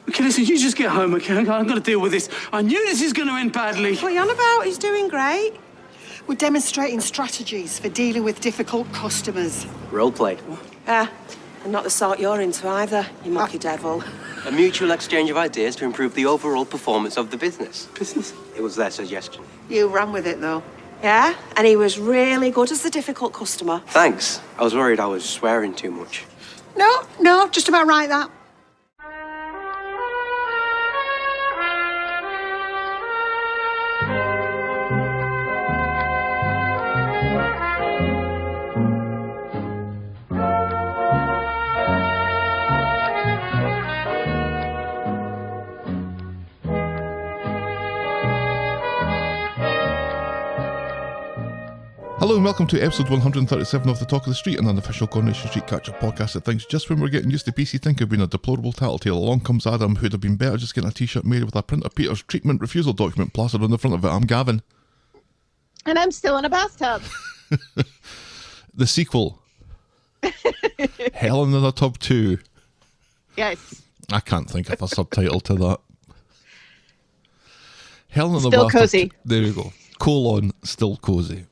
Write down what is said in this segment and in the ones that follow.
Okay, listen, you just get home, okay? I've got to deal with this. I knew this is going to end badly. What are you on about? He's doing great. We're demonstrating strategies for dealing with difficult customers. Role played. And not the sort you're into either, you mucky devil. A mutual exchange of ideas to improve the overall performance of the business. Business? It was their suggestion. You ran with it, though. Yeah? And he was really good as the difficult customer. Thanks. I was worried I was swearing too much. No, just about right, that. Hello and welcome to episode 137 of The Talk of the Street, an unofficial Coronation Street catch-up podcast that thinks just when we're getting used to PC Thinker being a deplorable tattletale, along comes Adam, who'd have been better just getting a t-shirt made with a print of Peter's treatment refusal document plastered on the front of it. I'm Gavin. And I'm still in a bathtub. The sequel. Helen in a Tub 2. Yes. I can't think of a subtitle to that. Helen in the Still Bathtub. cozy. There you go. Colon, still cozy.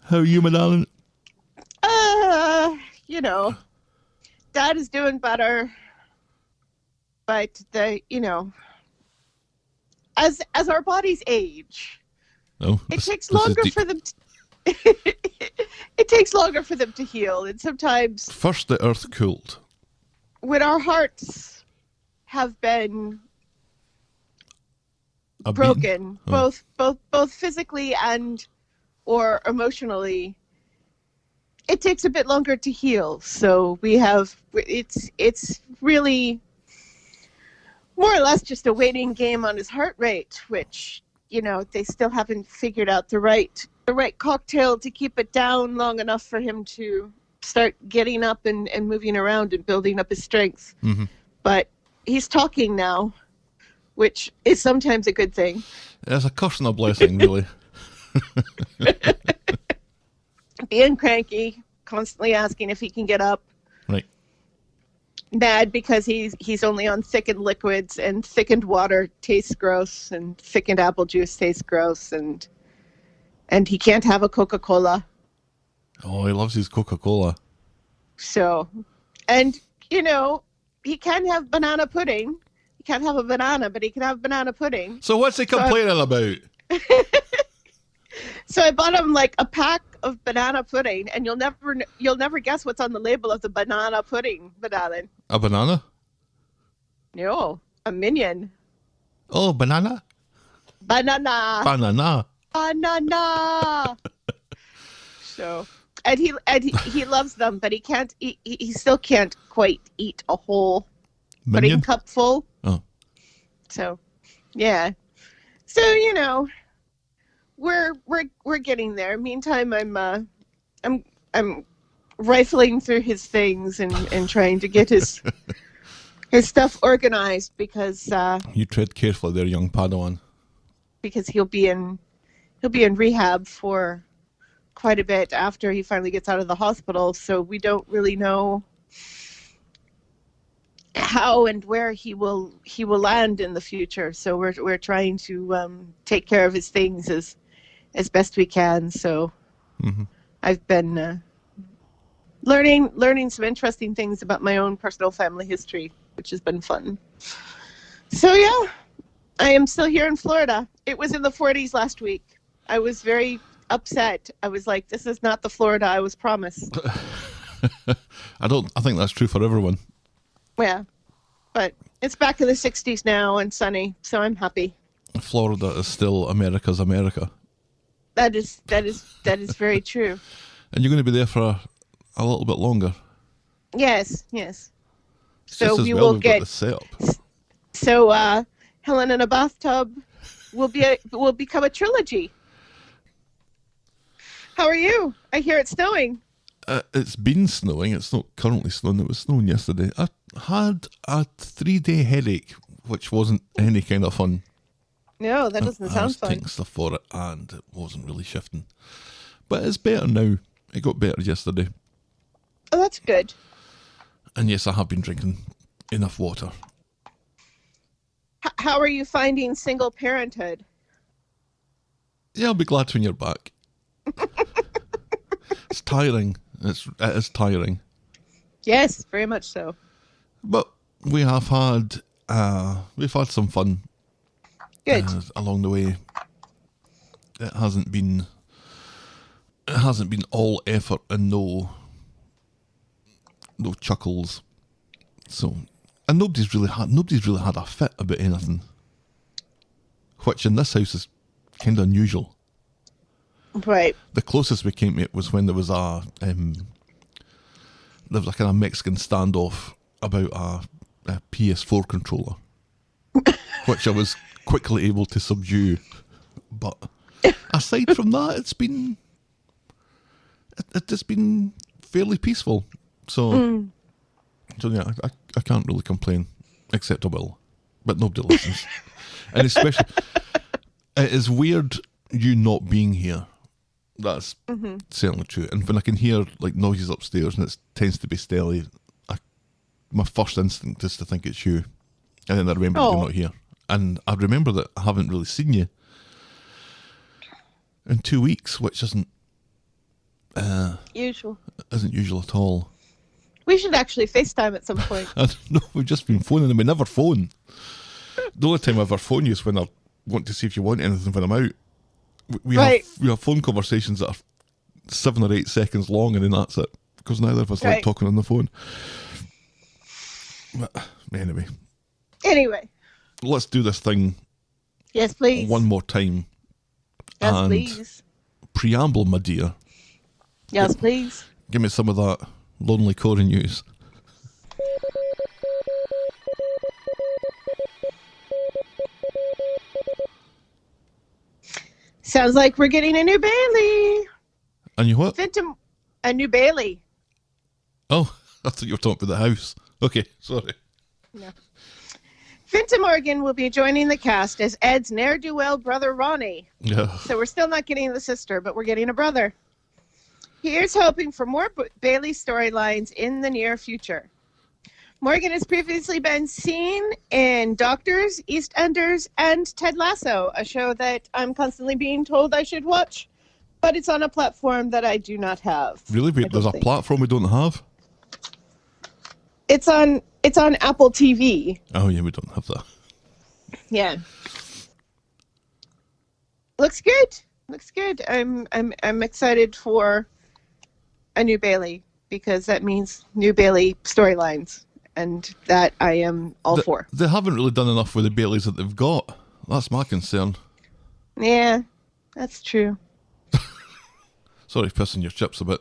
How are you, my darling? Dad is doing better, but as our bodies age, it takes longer for them. It takes longer for them to heal, and sometimes first the earth cooled. When our hearts have been broken, both physically and or emotionally, it takes a bit longer to heal. So it's really more or less just a waiting game on his heart rate, which they still haven't figured out the right cocktail to keep it down long enough for him to start getting up and moving around and building up his strength. Mm-hmm. But he's talking now, which is sometimes a good thing. It's a curse and a blessing, really. Being cranky, constantly asking if he can get up. Right. Mad because he's only on thickened liquids, and thickened water tastes gross, and thickened apple juice tastes gross, and he can't have a Coca-Cola. Oh, he loves his Coca-Cola. So, and he can have banana pudding. He can't have a banana, but he can have banana pudding. So what's he complaining about? So I bought him like a pack of banana pudding, and you'll never guess what's on the label of the banana pudding, darling. A banana? No, a minion. Oh, banana? Banana. Banana. Banana. So, and he loves them, but he can't. He still can't quite eat a whole pudding cup full. Oh. So, yeah. So we're getting there. Meantime, I'm rifling through his things and trying to get his stuff organized because you tread carefully there, young Padawan. Because he'll be in rehab for quite a bit after he finally gets out of the hospital. So we don't really know how and where he will land in the future. So we're trying to take care of his things as best we can. So mm-hmm. I've been learning some interesting things about my own personal family history, which has been fun. So yeah, I am still here in Florida. It was in the 40s last week. I was very upset. I was like, this is not the Florida I was promised. I think that's true for everyone. Yeah, but it's back in the 60s now and sunny, so I'm happy. Florida is still America's America. That is very true. And you're going to be there for a little bit longer. Yes. So we will get the setup. So Helen in a Bathtub will become a trilogy. How are you? I hear it's snowing. It's been snowing. It's not currently snowing. It was snowing yesterday. I had a 3-day headache, which wasn't any kind of fun. No, that doesn't sound fun. I was taking stuff for it, and it wasn't really shifting. But it's better now. It got better yesterday. Oh, that's good. And yes, I have been drinking enough water. How are you finding single parenthood? Yeah, I'll be glad when you're back. It's tiring. It is tiring. Yes, very much so. But we've had some fun. Good. Along the way. It hasn't been all effort and no chuckles. So, and nobody's really had a fit about anything, which in this house is kind of unusual. Right. The closest we came to it was when there was a kind of Mexican standoff about a PS4 controller, which I was quickly able to subdue. But aside from that, it's been fairly peaceful. So yeah, I can't really complain, except I will, but nobody listens. And especially, it is weird you not being here. That's certainly true. And when I can hear like noises upstairs and it tends to be Stelly, my first instinct is to think it's you. And then I remember you're not here. And I remember that I haven't really seen you in 2 weeks, which isn't usual. Isn't usual at all. We should actually FaceTime at some point. I don't know, we've just been phoning and we never phone. The only time I ever phone you is when I want to see if you want anything when I'm out. We have phone conversations that are 7 or 8 seconds long, and then that's it, because neither of us like talking on the phone. But anyway, let's do this thing. Yes, please. One more time. Yes, and please. Preamble, my dear. Yes, please. Give me some of that lonely Corey news. Sounds like we're getting a new Bailey. And you what? A new Bailey. Oh, I thought you were talking about the house. Okay, sorry. No. Finta Morgan will be joining the cast as Ed's ne'er-do-well brother Ronnie. Yeah. So we're still not getting the sister, but we're getting a brother. Here's hoping for more Bailey storylines in the near future. Morgan has previously been seen in Doctors, EastEnders, and Ted Lasso, a show that I'm constantly being told I should watch, but it's on a platform that I do not have. Really? There's a platform we don't have? It's on Apple TV. Oh yeah, we don't have that. Yeah. Looks good. I'm excited for a new Bailey, because that means new Bailey storylines, and that I am all for. They haven't really done enough with the Baileys that they've got. That's my concern. Yeah, that's true. Sorry, pissing your chips a bit.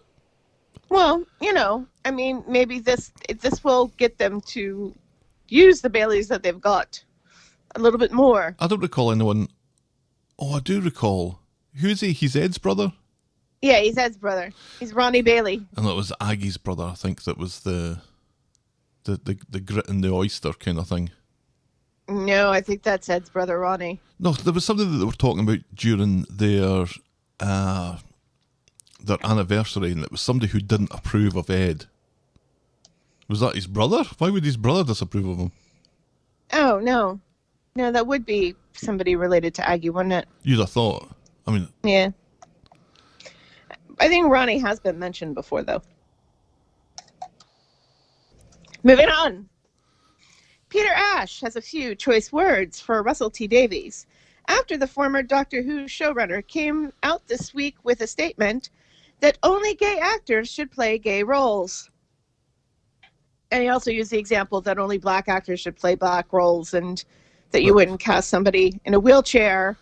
Well, maybe this will get them to use the Baileys that they've got a little bit more. I don't recall anyone. Oh, I do recall. Who's he? He's Ed's brother? Yeah, he's Ed's brother. He's Ronnie Bailey. And that was Aggie's brother, I think, that was the grit and the oyster kind of thing. No, I think that's Ed's brother, Ronnie. No, there was something that they were talking about during their anniversary, and it was somebody who didn't approve of Ed. Was that his brother? Why would his brother disapprove of him? Oh, no. No, that would be somebody related to Aggie, wouldn't it? You'd have thought. I mean... Yeah. I think Ronnie has been mentioned before, though. Moving on. Peter Ash has a few choice words for Russell T Davies after the former Doctor Who showrunner came out this week with a statement that only gay actors should play gay roles. And he also used the example that only black actors should play black roles, and that you wouldn't cast somebody in a wheelchair.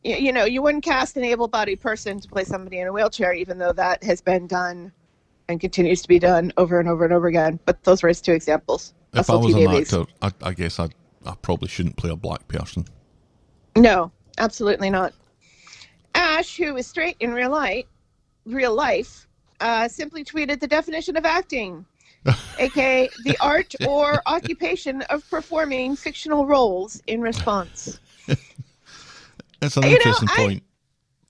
You wouldn't cast an able-bodied person to play somebody in a wheelchair, even though that has been done and continues to be done over and over and over again. But those were his two examples. If I was an actor, I guess I probably shouldn't play a black person. No, absolutely not. Ash, who is straight in real life, simply tweeted the definition of acting, aka the art or occupation of performing fictional roles, in response. It's an interesting point.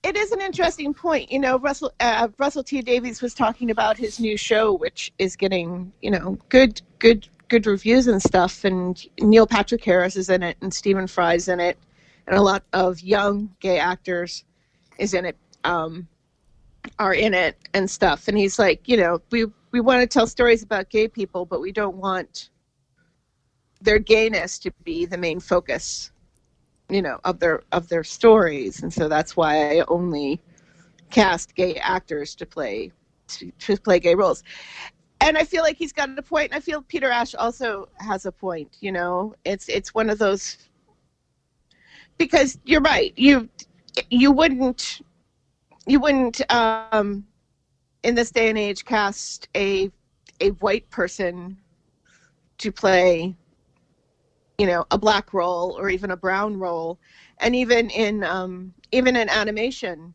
it is an interesting point. You know, Russell T Davies was talking about his new show, which is getting, you know, good reviews and stuff. And Neil Patrick Harris is in it, and Stephen Fry's in it, and a lot of young gay actors is in it, are in it and stuff. And he's like, you know, we want to tell stories about gay people, but we don't want their gayness to be the main focus, you know, of their stories. And so that's why I only cast gay actors to play gay roles. And I feel like he's got a point. I feel Peter Ash also has a point. You know, it's one of those, because you're right. You wouldn't in this day and age cast a white person to play, you know, a black role or even a brown role. And even in animation,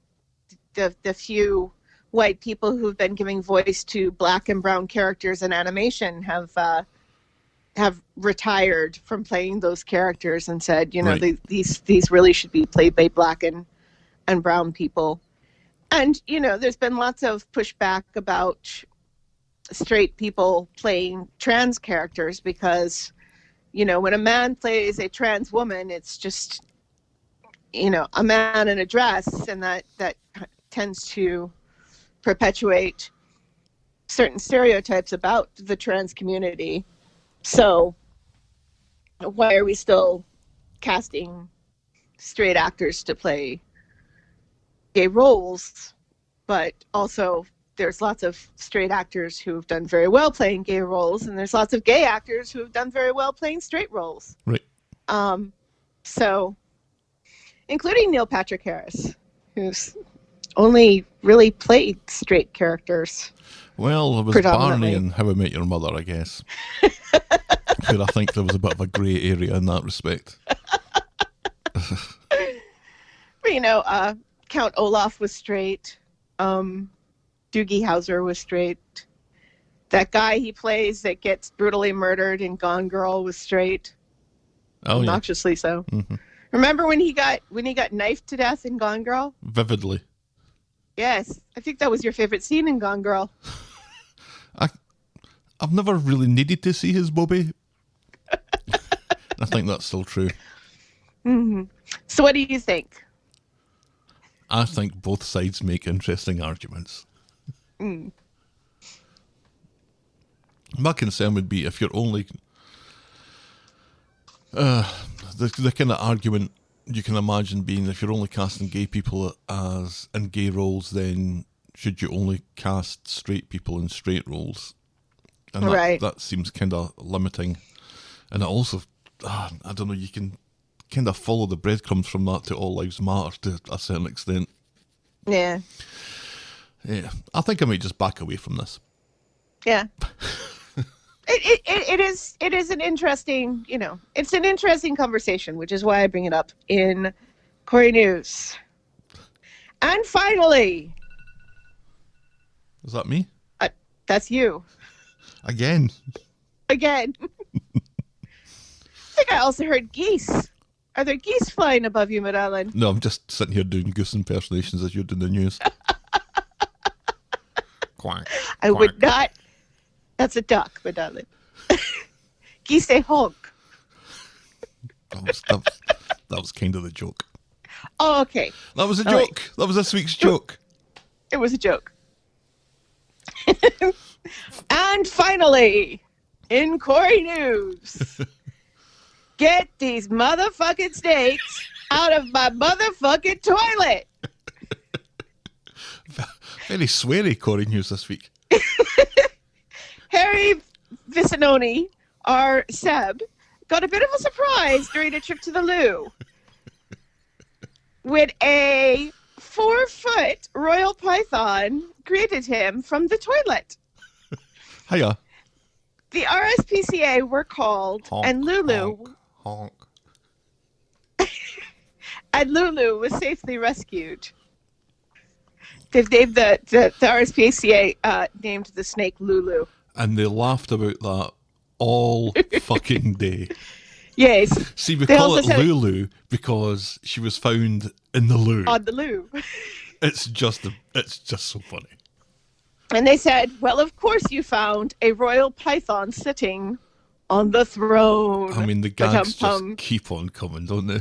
the few white people who've been giving voice to black and brown characters in animation have retired from playing those characters and said, you know, right. these really should be played by black and brown people. And, you know, there's been lots of pushback about straight people playing trans characters because, you know, when a man plays a trans woman, it's just, you know, a man in a dress, and that tends to perpetuate certain stereotypes about the trans community. So why are we still casting straight actors to play gay roles? But also there's lots of straight actors who've done very well playing gay roles, and there's lots of gay actors who've done very well playing straight roles. Right. So, including Neil Patrick Harris, who's only really played straight characters. Well, it was Barney in How I Met Your Mother, I guess. Where I think there was a bit of a grey area in that respect. You know, Count Olaf was straight. Doogie Howser was straight. That guy he plays that gets brutally murdered in Gone Girl was straight. Oh, obnoxiously so. Mm-hmm. Remember when he got knifed to death in Gone Girl? Vividly. Yes, I think that was your favorite scene in Gone Girl. I've never really needed to see his Bobby. I think that's still true. Mm-hmm. So what do you think? I think both sides make interesting arguments. Mm. My concern would be if you're only... the kind of argument you can imagine being, if you're only casting gay people in gay roles, then should you only cast straight people in straight roles? And that seems kind of limiting. And it also, I don't know, you can kind of follow the breadcrumbs from that to All Lives Matter to a certain extent. Yeah. Yeah. I think I might just back away from this. Yeah. It is an interesting, you know, it's an interesting conversation, which is why I bring it up in Corey News. And finally. Is that me? That's you. Again. I think I also heard geese. Are there geese flying above you, Madeleine? No, I'm just sitting here doing goose impersonations as you're doing the news. Quack. I would not. That's a duck, Madeleine. Geese say honk. That was kind of the joke. Oh, okay. That was a joke. Right. That was this week's joke. It was a joke. And finally, in Corey News, get these motherfucking snakes out of my motherfucking toilet. Very sweary Corey News this week. Harry Vicinoni, our Seb, got a bit of a surprise during a trip to the loo when a 4-foot royal python greeted him from the toilet. Hiya. The RSPCA were called, honk, and Lulu honk. and Lulu was safely rescued. They've named the RSPCA named the snake Lulu. And they laughed about that all fucking day. Yes. See, we They call also it said- Lulu because she was found in the loo. On the loo. It's just so funny. And they said, well, of course you found a royal python sitting on the throne. I mean, the gags just keep on coming, don't they?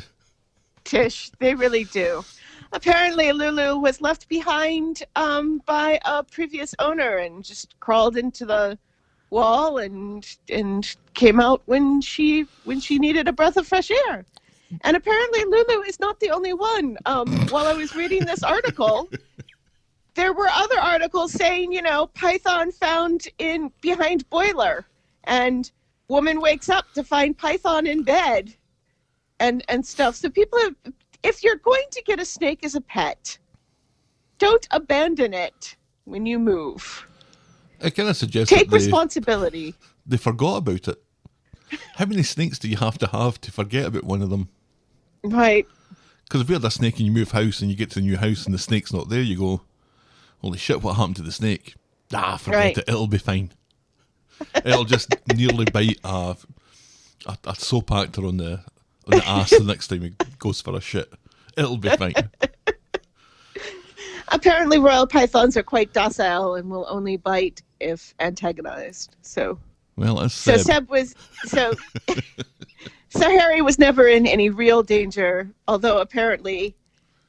Tish, they really do. Apparently, Lulu was left behind by a previous owner and just crawled into the wall and came out when she needed a breath of fresh air. And apparently, Lulu is not the only one. While I was reading this article, there were other articles saying, python found in behind boiler, and woman wakes up to find python in bed, and stuff. So people have. If you're going to get a snake as a pet, don't abandon it when you move. I kind of suggest Take that responsibility. they forgot about it. How many snakes do you have to forget about one of them? Right. Because if you had a snake and you move house and you get to the new house and the snake's not there, you go, holy shit, what happened to the snake? Forget it, it'll be fine. It'll just nearly bite a soap actor on the ass the next time he goes for a shit. It'll be fine. Apparently, royal pythons are quite docile and will only bite if antagonized. So, Well, that's Seb was so Harry was never in any real danger. Although apparently,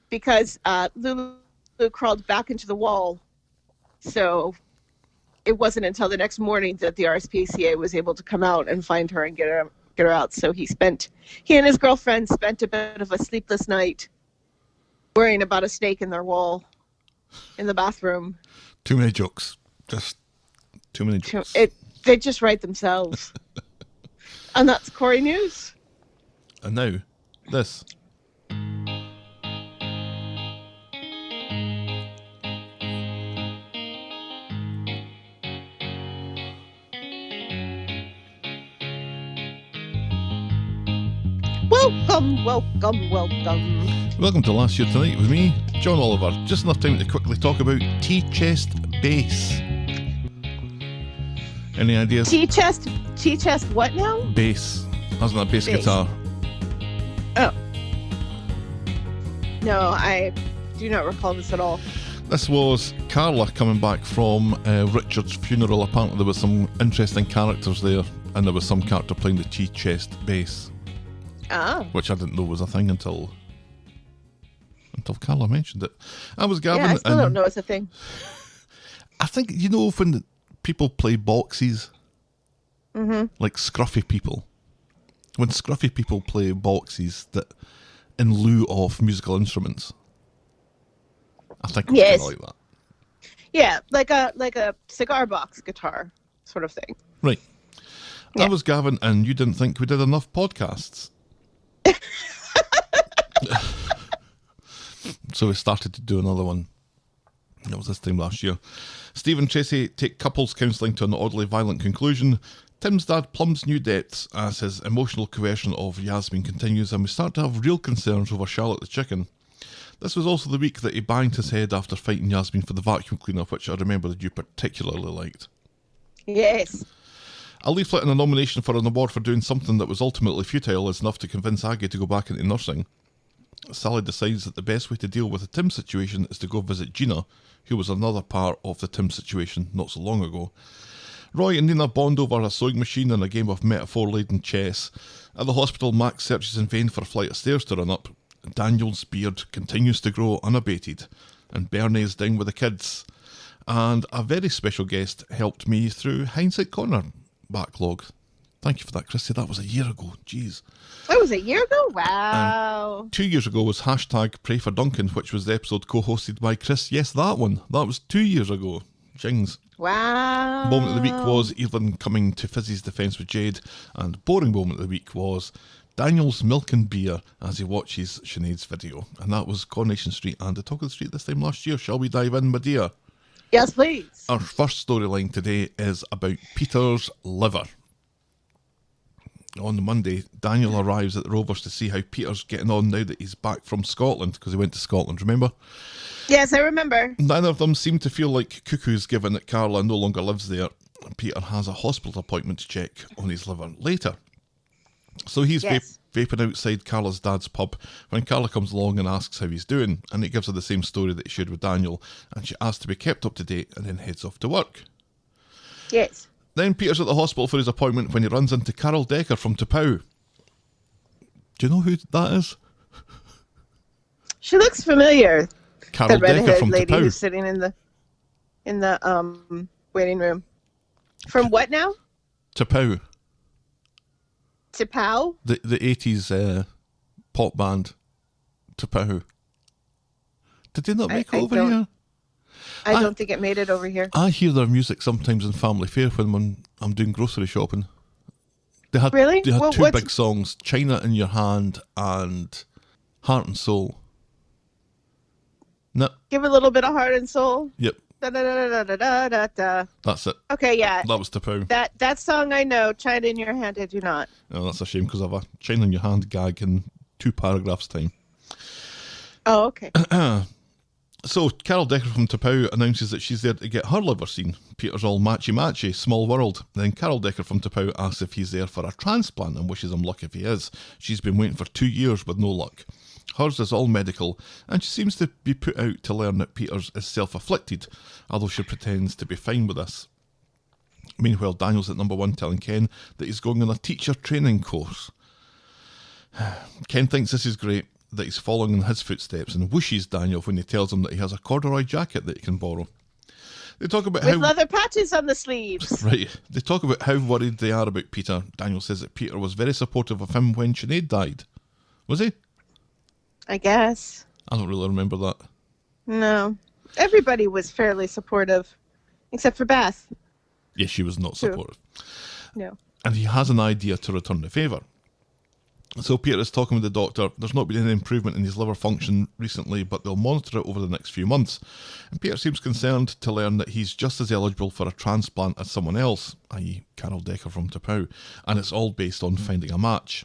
because Lulu crawled back into the wall, so it wasn't until the next morning that the RSPCA was able to come out and find her and get her out. So he and his girlfriend spent a bit of a sleepless night worrying about a snake in their wall in the bathroom. Too many jokes. Just too many jokes. They just write themselves. And that's Corey News. And now, this. Welcome. Welcome to Last Year Tonight with me, John Oliver. Just enough time to quickly talk about T-chest bass. Any ideas? T-chest what now? Bass. As in a bass guitar. Oh. No, I do not recall this at all. This was Carla coming back from Richard's funeral. Apparently there was some interesting characters there, and there was some character playing the T-chest bass. Ah. Which I didn't know was a thing until Carla mentioned it. I was Gavin. Yeah, I still don't know it's a thing. I think, when people play boxes, like scruffy people, when scruffy people play boxes that in lieu of musical instruments, I think it's kind of like that. Yeah, like a cigar box guitar sort of thing. Right. Yeah. I was Gavin, and you didn't think we did enough podcasts. So we started to do another one. That was this time last year. Steve and Tracy take couples counselling to an oddly violent conclusion. Tim's dad plumbs new depths as his emotional coercion of Yasmeen continues, and we start to have real concerns over Charlotte the chicken. This was also the week that he banged his head after fighting Yasmeen for the vacuum cleaner, which I remember that you particularly liked. Yes. A leaflet and a nomination for an award for doing something that was ultimately futile is enough to convince Aggie to go back into nursing. Sally decides that the best way to deal with the Tim situation is to go visit Gina, who was another part of the Tim situation not so long ago. Roy and Nina bond over a sewing machine and a game of metaphor-laden chess. At the hospital, Max searches in vain for a flight of stairs to run up. Daniel's beard continues to grow unabated, and Bernie is down with the kids. And a very special guest helped me through Hindsight Corner backlog. Thank you for that, Christy. That was a year ago. Jeez. That was a year ago? Wow. 2 years ago was hashtag Pray for Duncan, which was the episode co-hosted by Chris. Yes, that one. That was 2 years ago. Jings. Wow. Moment of the week was Evelyn coming to Fizzy's defence with Jade, and boring moment of the week was Daniel's milk and beer as he watches Sinead's video. And that was Coronation Street and the Talk of the Street this time last year. Shall we dive in, my dear? Yes, please. Our first storyline today is about Peter's liver. On the Monday, Daniel arrives at the Rovers to see how Peter's getting on now that he's back from Scotland, because he went to Scotland, remember? Yes, I remember. Neither of them seem to feel like cuckoos given that Carla no longer lives there. Peter has a hospital appointment to check on his liver later. So he's Yes. vaping outside Carla's dad's pub when Carla comes along and asks how he's doing, and he gives her the same story that he shared with Daniel, and she asks to be kept up to date and then heads off to work. Yes. Then Peter's at the hospital for his appointment when he runs into Carol Decker from Tapau. Do you know who that is? She looks familiar. Carol The Decker redheaded from lady Tapau. who's sitting in the waiting room. From what now? Tapau. Tapau? The 80s pop band. Tapau. Did they not make it over here? I don't think it made it over here. I hear their music sometimes in Family Fare when I'm doing grocery shopping. They had, Really? They had Well, two what's- big songs, China in Your Hand and Heart and Soul. No, Give a little bit of heart and soul. yep, Da, da, da, da, da, da, da, da. that's it. Okay, yeah. That was Tapau. That song I know. China in Your Hand, I do not. Oh, that's a shame because I have a China in Your Hand gag in 2 paragraphs time. Oh, okay. So, Carol Decker from Tapau announces that she's there to get her liver seen. Peter's all matchy-matchy, small world. Then Carol Decker from Tapau asks if he's there for a transplant and wishes him luck if he is. She's been waiting for 2 years with no luck. Hers is all medical, and she seems to be put out to learn that Peter's is self-afflicted, although she pretends to be fine with this. Meanwhile, Daniel's at number 1 telling Ken that he's going on a teacher training course. Ken thinks this is great, that he's following in his footsteps, and wishes Daniel when he tells him that he has a corduroy jacket that he can borrow. They talk about With how leather patches on the sleeves. right. They talk about how worried they are about Peter. Daniel says that Peter was very supportive of him when Sinead died. Was he? I guess. I don't really remember that. No. Everybody was fairly supportive, except for Beth. Yes, she was not True. supportive. No. And he has an idea to return the favour. So Peter is talking with the doctor. There's not been any improvement in his liver function recently, but they'll monitor it over the next few months. And Peter seems concerned to learn that he's just as eligible for a transplant as someone else, i.e. Carol Decker from Tapau, and it's all based on finding a match.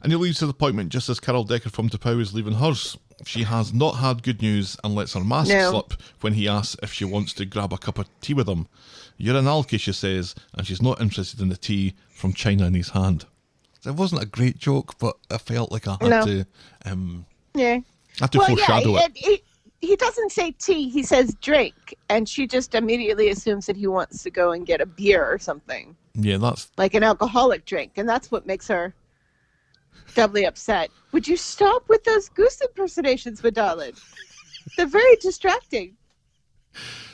And he leaves his appointment just as Carol Decker from Tapau is leaving hers. She has not had good news and lets her mask slip when he asks if she wants to grab a cup of tea with him. You're an alky, she says, and she's not interested in the tea from China in his hand. It wasn't a great joke, but I felt like I had to Yeah. foreshadow it. He doesn't say tea, he says drink. And she just immediately assumes that he wants to go and get a beer or something. Yeah, that's... Like an alcoholic drink. And that's what makes her doubly upset. Would you stop with those goose impersonations, Madalyn? They're very distracting.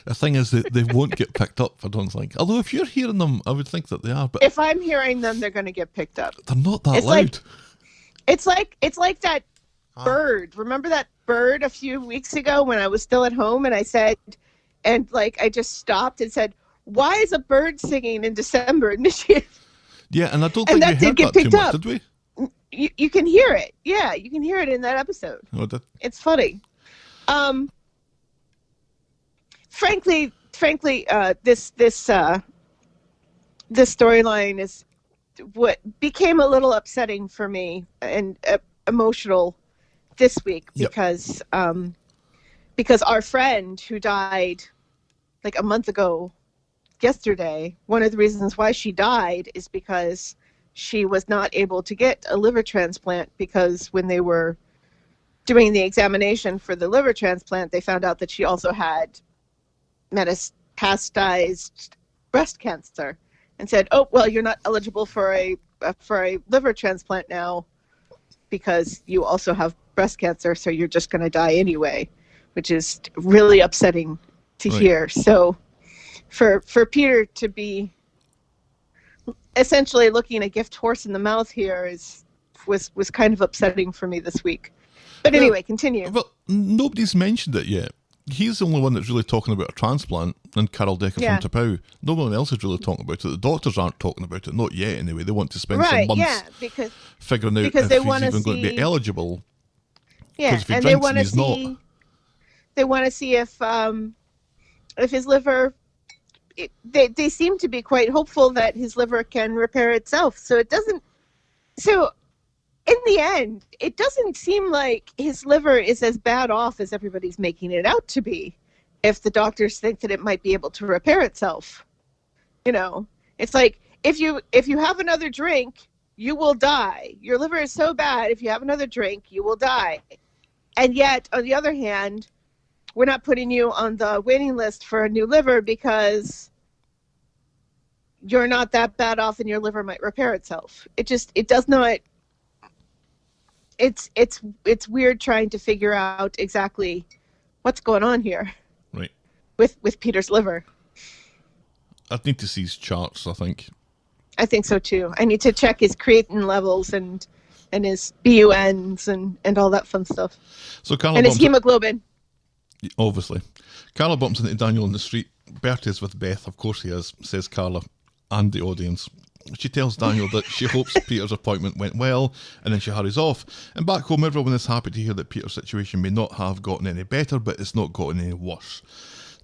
The thing is that they won't get picked up, I don't think. Although if you're hearing them, I would think that they are, but If I'm hearing them, they're going to get picked up. they're not that It's loud. It's like that bird. Remember that bird a few weeks ago when I was still at home and I said, and like I just stopped and said, why is a bird singing in December in Michigan? Yeah, and I don't And think we that did heard get that too picked much, up. did we? You can hear it. Yeah, you can hear it in that episode. Oh, did... It's funny. Frankly, this storyline is what became a little upsetting for me and emotional this week because our friend who died like a month ago yesterday, one of the reasons why she died is because she was not able to get a liver transplant because when they were doing the examination for the liver transplant, they found out that she also had metastasized breast cancer and said, oh, well, you're not eligible for a liver transplant now because you also have breast cancer, so you're just going to die anyway, which is really upsetting to hear. So for Peter to be essentially looking a gift horse in the mouth here was kind of upsetting for me this week. But anyway, continue. Well, nobody's mentioned it yet. He's the only one that's really talking about a transplant, and Carol Decker from Tapau. No one else is really talking about it. The doctors aren't talking about it, not yet anyway. They want to spend some months figuring out if he's even going to be eligible. Yeah, if he and drinks and he's not. They want to see if his liver. They seem to be quite hopeful that his liver can repair itself. So it doesn't. So in the end, it doesn't seem like his liver is as bad off as everybody's making it out to be. If the doctors think that it might be able to repair itself, it's like if you have another drink, you will die. Your liver is so bad, if you have another drink, you will die. And yet, on the other hand, we're not putting you on the waiting list for a new liver because you're not that bad off and your liver might repair itself. It does not, it's weird trying to figure out exactly what's going on here. Right. With Peter's liver. I'd need to see his charts, I think. I think so too. I need to check his creatine levels and his BUNs and all that fun stuff. So Carla and his bumps hemoglobin. Obviously. Carla bumps into Daniel in the street. Bertie's with Beth, of course he is, says Carla, and the audience. She tells Daniel that she hopes Peter's appointment went well, and then she hurries off. And back home, everyone is happy to hear that Peter's situation may not have gotten any better, but it's not gotten any worse.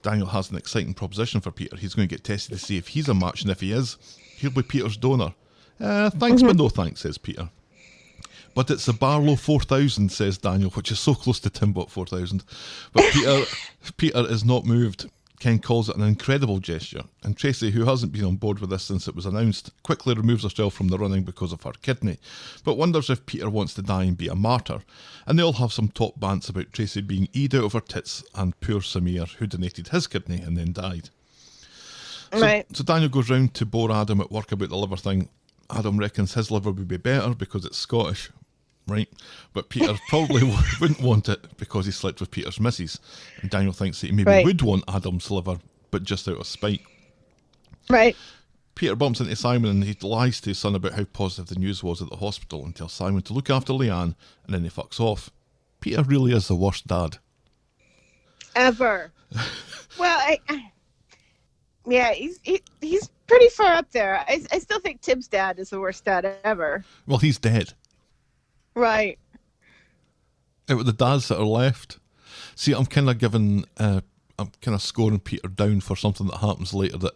Daniel has an exciting proposition for Peter. He's going to get tested to see if he's a match, and if he is, he'll be Peter's donor. Thanks, but no thanks, says Peter. But it's the Barlow 4000, says Daniel, which is so close to Timbot 4000. But Peter is not moved. Ken calls it an incredible gesture, and Tracy, who hasn't been on board with this since it was announced, quickly removes herself from the running because of her kidney, but wonders if Peter wants to die and be a martyr. And they all have some top bants about Tracy being eed out of her tits and poor Samir, who donated his kidney and then died. So Daniel goes round to bore Adam at work about the liver thing. Adam reckons his liver would be better because it's Scottish, right? But Peter probably wouldn't want it because he slept with Peter's missus. And Daniel thinks that he maybe would want Adam's liver, but just out of spite. Right. Peter bumps into Simon and he lies to his son about how positive the news was at the hospital and tells Simon to look after Leanne, and then he fucks off. Peter really is the worst dad. Ever. Well, he's pretty far up there. I still think Tim's dad is the worst dad ever. Well, he's dead. Right. Out of the dads that are left, see, I'm kind of scoring Peter down for something that happens later that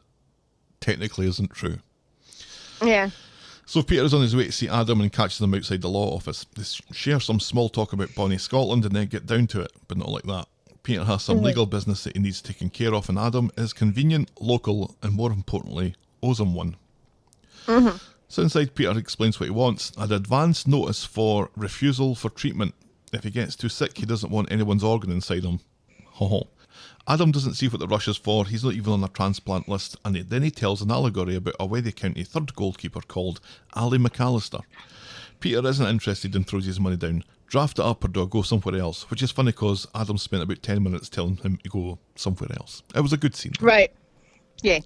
technically isn't true. Yeah. So Peter's on his way to see Adam and catches him outside the law office. They share some small talk about Bonnie Scotland and then get down to it, but not like that. Peter has some legal business that he needs taken care of, and Adam is convenient, local, and more importantly, owes him one. Mm-hmm. So inside, Peter explains what he wants: an advance notice for refusal for treatment. If he gets too sick, he doesn't want anyone's organ inside him. Adam doesn't see what the rush is for. He's not even on a transplant list, and then he tells an allegory about a Wethy County third goalkeeper called Ali McAllister. Peter isn't interested and throws his money down. Draft it up or do I go somewhere else? Which is funny because Adam spent about 10 minutes telling him to go somewhere else. It was a good scene. Right. Yeah.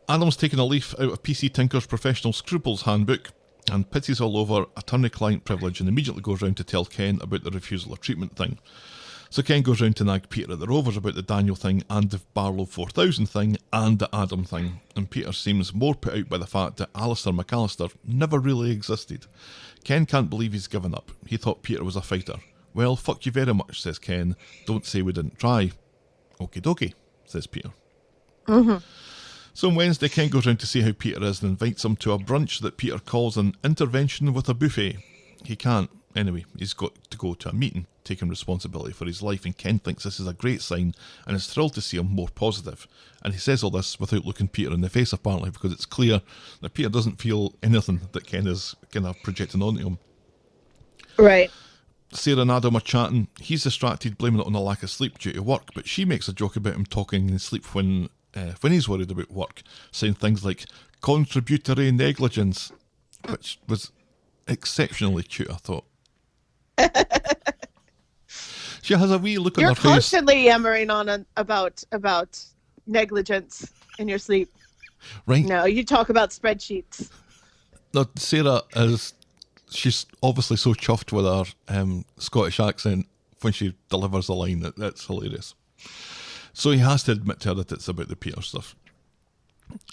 Adam's taken a leaf out of PC Tinker's Professional Scruples handbook and pities all over attorney-client privilege and immediately goes round to tell Ken about the refusal of treatment thing. So Ken goes round to nag Peter at the Rovers about the Daniel thing and the Barlow 4000 thing and the Adam thing, and Peter seems more put out by the fact that Alistair McAllister never really existed. Ken can't believe he's given up. He thought Peter was a fighter. Well, fuck you very much, says Ken. Don't say we didn't try. Okie dokie, says Peter. Mm-hmm. So on Wednesday, Ken goes round to see how Peter is and invites him to a brunch that Peter calls an intervention with a buffet. He can't. Anyway, he's got to go to a meeting, taking responsibility for his life, and Ken thinks this is a great sign and is thrilled to see him more positive. And he says all this without looking Peter in the face, apparently, because it's clear that Peter doesn't feel anything that Ken is kind of projecting onto him. Right. Sarah and Adam are chatting. He's distracted, blaming it on a lack of sleep due to work, but she makes a joke about him talking in sleep when he's worried about work, saying things like contributory negligence, which was exceptionally cute, I thought. She has a wee look on her face. You're constantly yammering on about negligence in your sleep. Right. No, you talk about spreadsheets. No, Sarah she's obviously so chuffed with her Scottish accent when she delivers a line. That's hilarious. So he has to admit to her that it's about the Peter stuff.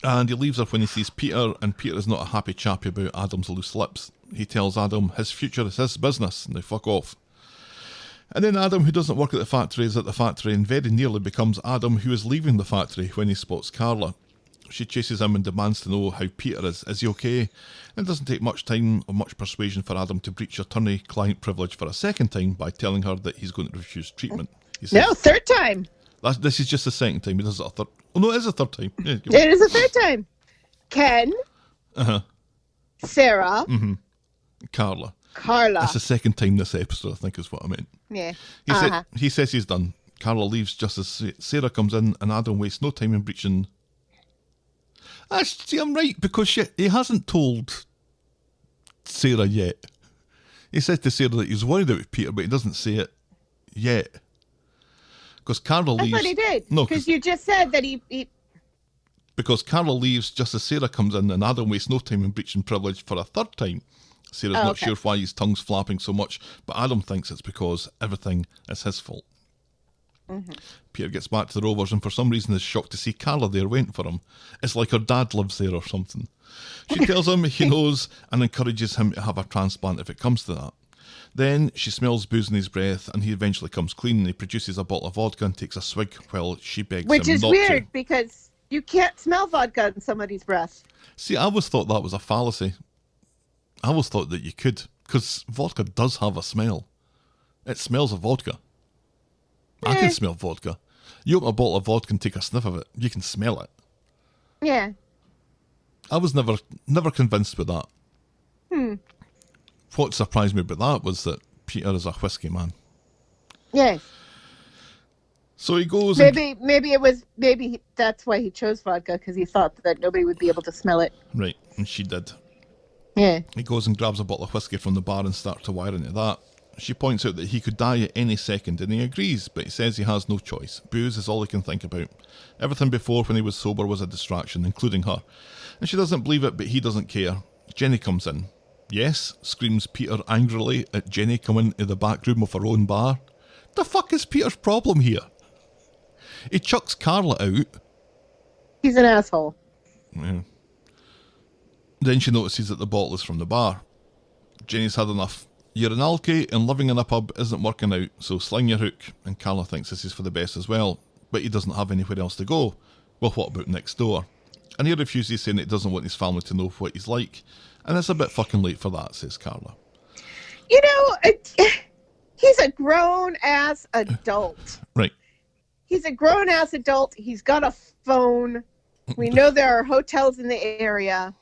And he leaves her when he sees Peter, and Peter is not a happy chappy about Adam's loose lips. He tells Adam his future is his business, and they fuck off. And then Adam, who doesn't work at the factory, is at the factory and very nearly becomes Adam, who is leaving the factory when he spots Carla. She chases him and demands to know how Peter is. Is he okay? And it doesn't take much time or much persuasion for Adam to breach attorney-client privilege for a second time by telling her that he's going to refuse treatment. He says, no, third time. This is just the second time. He does it a third. Oh no, it is a third time. Yeah, it is a third time. Ken. Sarah. Carla. Carla. That's the second time this episode, I think is what I meant. Yeah. He says he's done. Carla leaves just as Sarah comes in, and Adam wastes no time in breaching. See, I'm right, because he hasn't told Sarah yet. He said to Sarah that he's worried about Peter, but he doesn't say it yet. Because Carla leaves. I thought he did. No, because you just said that he. Because Carla leaves just as Sarah comes in, and Adam wastes no time in breaching privilege for a third time. Sarah's not sure why his tongue's flapping so much, but Adam thinks it's because everything is his fault. Peter gets back to the Rovers and for some reason is shocked to see Carla there waiting for him. It's like her dad lives there or something. She tells him he knows and encourages him to have a transplant if it comes to that. Then she smells booze in his breath and he eventually comes clean and he produces a bottle of vodka and takes a swig while she begs him not to. Which is weird because you can't smell vodka in somebody's breath. See, I always thought that was a fallacy. I always thought that you could, because vodka does have a smell. It smells of vodka. I can smell vodka. You open a bottle of vodka and take a sniff of it, you can smell it. Yeah. I was never convinced with that. What surprised me about that was that Peter is a whiskey man. Yeah. So he goes. Maybe that's why he chose vodka, because he thought that nobody would be able to smell it. Right, and she did. Yeah. He goes and grabs a bottle of whiskey from the bar and starts to wire into that. She points out that he could die at any second, and he agrees, but he says he has no choice. Booze is all he can think about. Everything before when he was sober was a distraction, including her. And she doesn't believe it, but he doesn't care. Jenny comes in. Yes, screams Peter angrily at Jenny coming into the back room of her own bar. The fuck is Peter's problem here? He chucks Carla out. He's an asshole. Yeah. Then she notices that the bottle is from the bar. Jenny's had enough. You're an alky and living in a pub isn't working out, so sling your hook. And Carla thinks this is for the best as well, but he doesn't have anywhere else to go. Well, what about next door? And he refuses, saying that he doesn't want his family to know what he's like. And it's a bit fucking late for that, says Carla. You know, he's a grown-ass adult. Right. He's a grown-ass adult. He's got a phone. We know there are hotels in the area.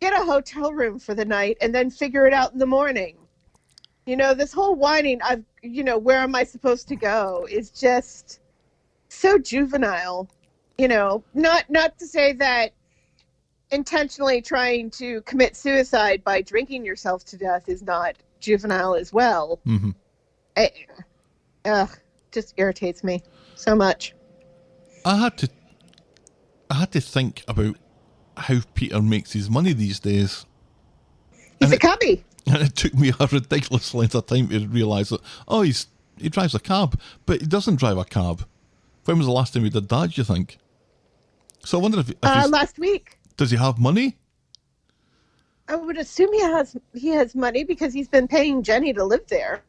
Get a hotel room for the night and then figure it out in the morning. You know, this whole whining, where am I supposed to go, is just so juvenile. You know, not to say that intentionally trying to commit suicide by drinking yourself to death is not juvenile as well. It just irritates me so much. I had to think about how Peter makes his money these days. He's a cabbie. And it took me a ridiculous length of time to realise that, he drives a cab, but he doesn't drive a cab. When was the last time he did that, do you think? So I wonder if last week. Does he have money? I would assume he has money because he's been paying Jenny to live there.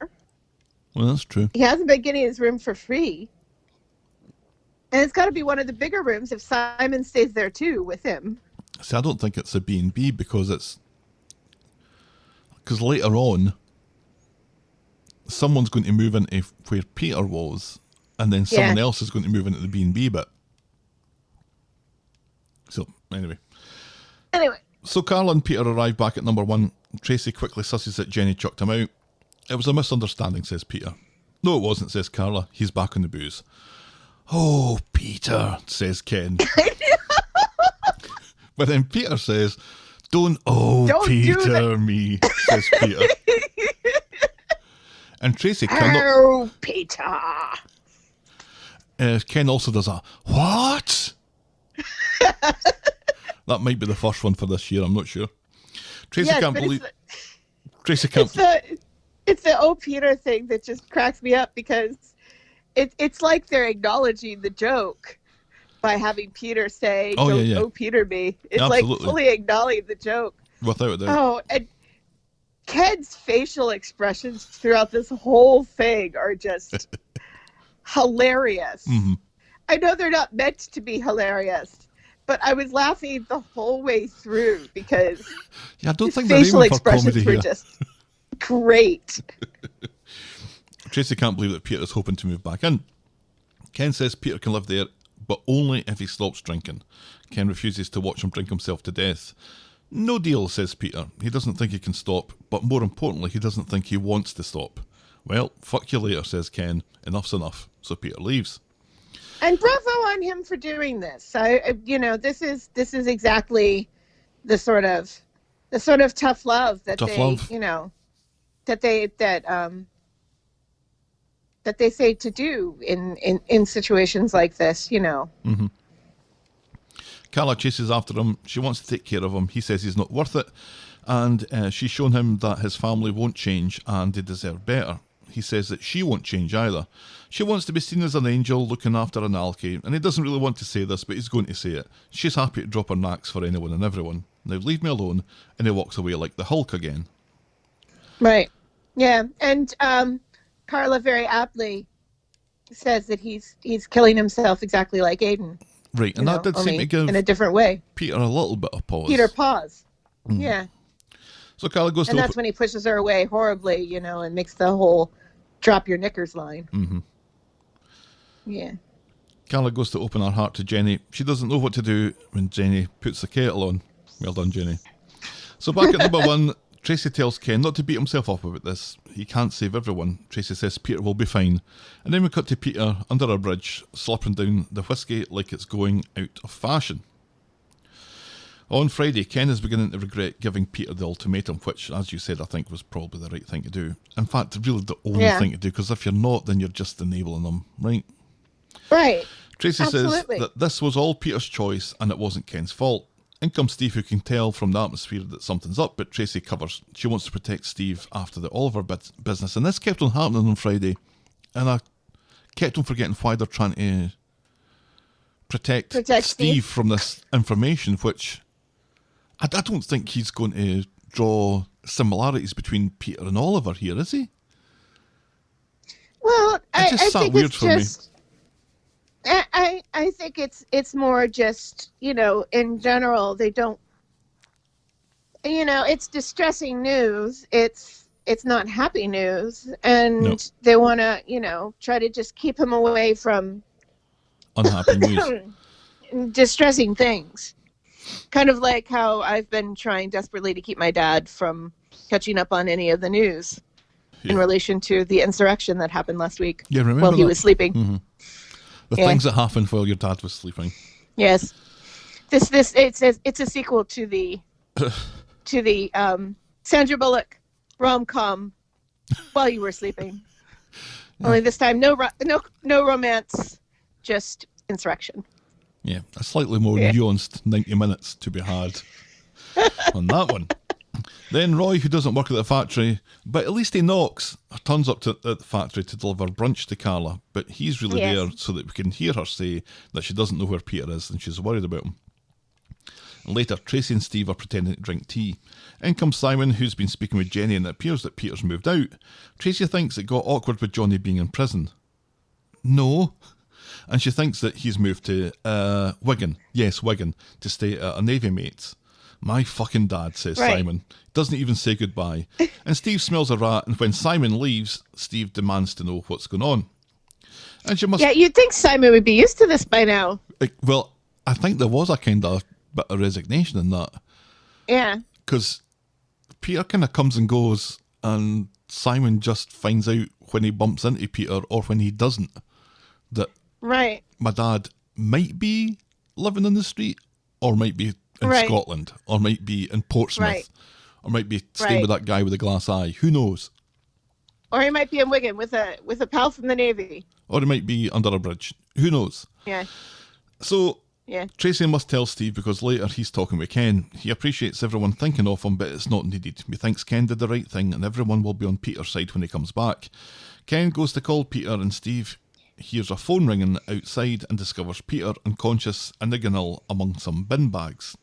Well, that's true. He hasn't been getting his room for free. And it's got to be one of the bigger rooms if Simon stays there too with him. See, I don't think it's a B&B because later on, someone's going to move into where Peter was, and then someone else is going to move into the B&B bit. So, anyway. So Carla and Peter arrive back at number 1. Tracy quickly susses that Jenny chucked him out. It was a misunderstanding, says Peter. No, it wasn't, says Carla. He's back on the booze. Oh, Peter, says Ken. But then Peter says, Don't Peter me, says Peter. And Tracy cannot... Oh, Peter. Ken also does a, what? That might be the first one for this year, I'm not sure. Tracy can't believe... Tracy can't... It's the oh, Peter thing that just cracks me up because it's like they're acknowledging the joke by having Peter say, oh, Peter me. It's Absolutely. Like fully acknowledging the joke. Without a doubt. Oh, and Ken's facial expressions throughout this whole thing are just hilarious. Mm-hmm. I know they're not meant to be hilarious, but I was laughing the whole way through because I don't think facial they're aiming for expressions comedy were here. just great. Tracy can't believe that Peter's hoping to move back in. Ken says Peter can live there, but only if he stops drinking. Ken refuses to watch him drink himself to death. No deal, says Peter. He doesn't think he can stop, but more importantly, he doesn't think he wants to stop. Well, fuck you later, says Ken. Enough's enough. So Peter leaves. And bravo on him for doing this. This is exactly the sort of tough love that that they say to do in situations like this, Mm-hmm. Carla chases after him. She wants to take care of him. He says he's not worth it. And she's shown him that his family won't change and they deserve better. He says that she won't change either. She wants to be seen as an angel looking after an alky. And he doesn't really want to say this, but he's going to say it. She's happy to drop her knacks for anyone and everyone. Now leave me alone. And he walks away like the Hulk again. Right. Yeah. And Carla very aptly says that he's killing himself exactly like Aiden. Right, and that did seem to give in a different way. Peter a little bit of pause. Peter pause. Yeah. So Carla goes and that's when he pushes her away horribly, and makes the whole drop your knickers line. Mm-hmm. Yeah. Carla goes to open her heart to Jenny. She doesn't know what to do when Jenny puts the kettle on. Well done, Jenny. So back at number 1, Tracy tells Ken not to beat himself up about this. He can't save everyone. Tracy says Peter will be fine. And then we cut to Peter under a bridge, slurping down the whiskey like it's going out of fashion. On Friday, Ken is beginning to regret giving Peter the ultimatum, which, as you said, I think was probably the right thing to do. In fact, really the only thing to do, because if you're not, then you're just enabling them, right? Right. Tracy says that this was all Peter's choice and it wasn't Ken's fault. In comes Steve, who can tell from the atmosphere that something's up, but Tracy covers. She wants to protect Steve after the Oliver business, and this kept on happening on Friday, and I kept on forgetting why they're trying to protect Steve from this information, which I don't think he's going to draw similarities between Peter and Oliver here, is he? Well, I think weird it's for me. I think it's more just, in general, they don't, it's distressing news. It's not happy news. And they want to, try to just keep him away from unhappy news. Distressing things. Kind of like how I've been trying desperately to keep my dad from catching up on any of the news in relation to the insurrection that happened last week while he was sleeping. Mm-hmm. The things that happened while your dad was sleeping. Yes, it's a sequel to the Sandra Bullock rom-com while you were sleeping. Only this time, no romance, just insurrection. Yeah, a slightly more nuanced 90 minutes to be had on that one. Then Roy, who doesn't work at the factory, but at least he knocks, turns up at the factory to deliver brunch to Carla, but he's really there so that we can hear her say that she doesn't know where Peter is and she's worried about him. And later, Tracy and Steve are pretending to drink tea. In comes Simon, who's been speaking with Jenny, and it appears that Peter's moved out. Tracy thinks it got awkward with Johnny being in prison. No. And she thinks that he's moved to Wigan. Yes, Wigan, to stay at a Navy mate's. My fucking dad, says Simon. Doesn't even say goodbye. And Steve smells a rat, and when Simon leaves, Steve demands to know what's going on. And she must... Yeah, you'd think Simon would be used to this by now. Well, I think there was a kind of bit of resignation in that. Yeah. Because Peter kind of comes and goes, and Simon just finds out when he bumps into Peter, or when he doesn't, that my dad might be living in the street, or might be in Scotland, or might be in Portsmouth, or might be staying with that guy with the glass eye. Who knows? Or he might be in Wigan with a pal from the Navy. Or he might be under a bridge. Who knows? Yeah. So Tracy must tell Steve, because later he's talking with Ken. He appreciates everyone thinking of him, but it's not needed. He thinks Ken did the right thing, and everyone will be on Peter's side when he comes back. Ken goes to call Peter, and Steve hears a phone ringing outside and discovers Peter unconscious and Iganil among some bin bags.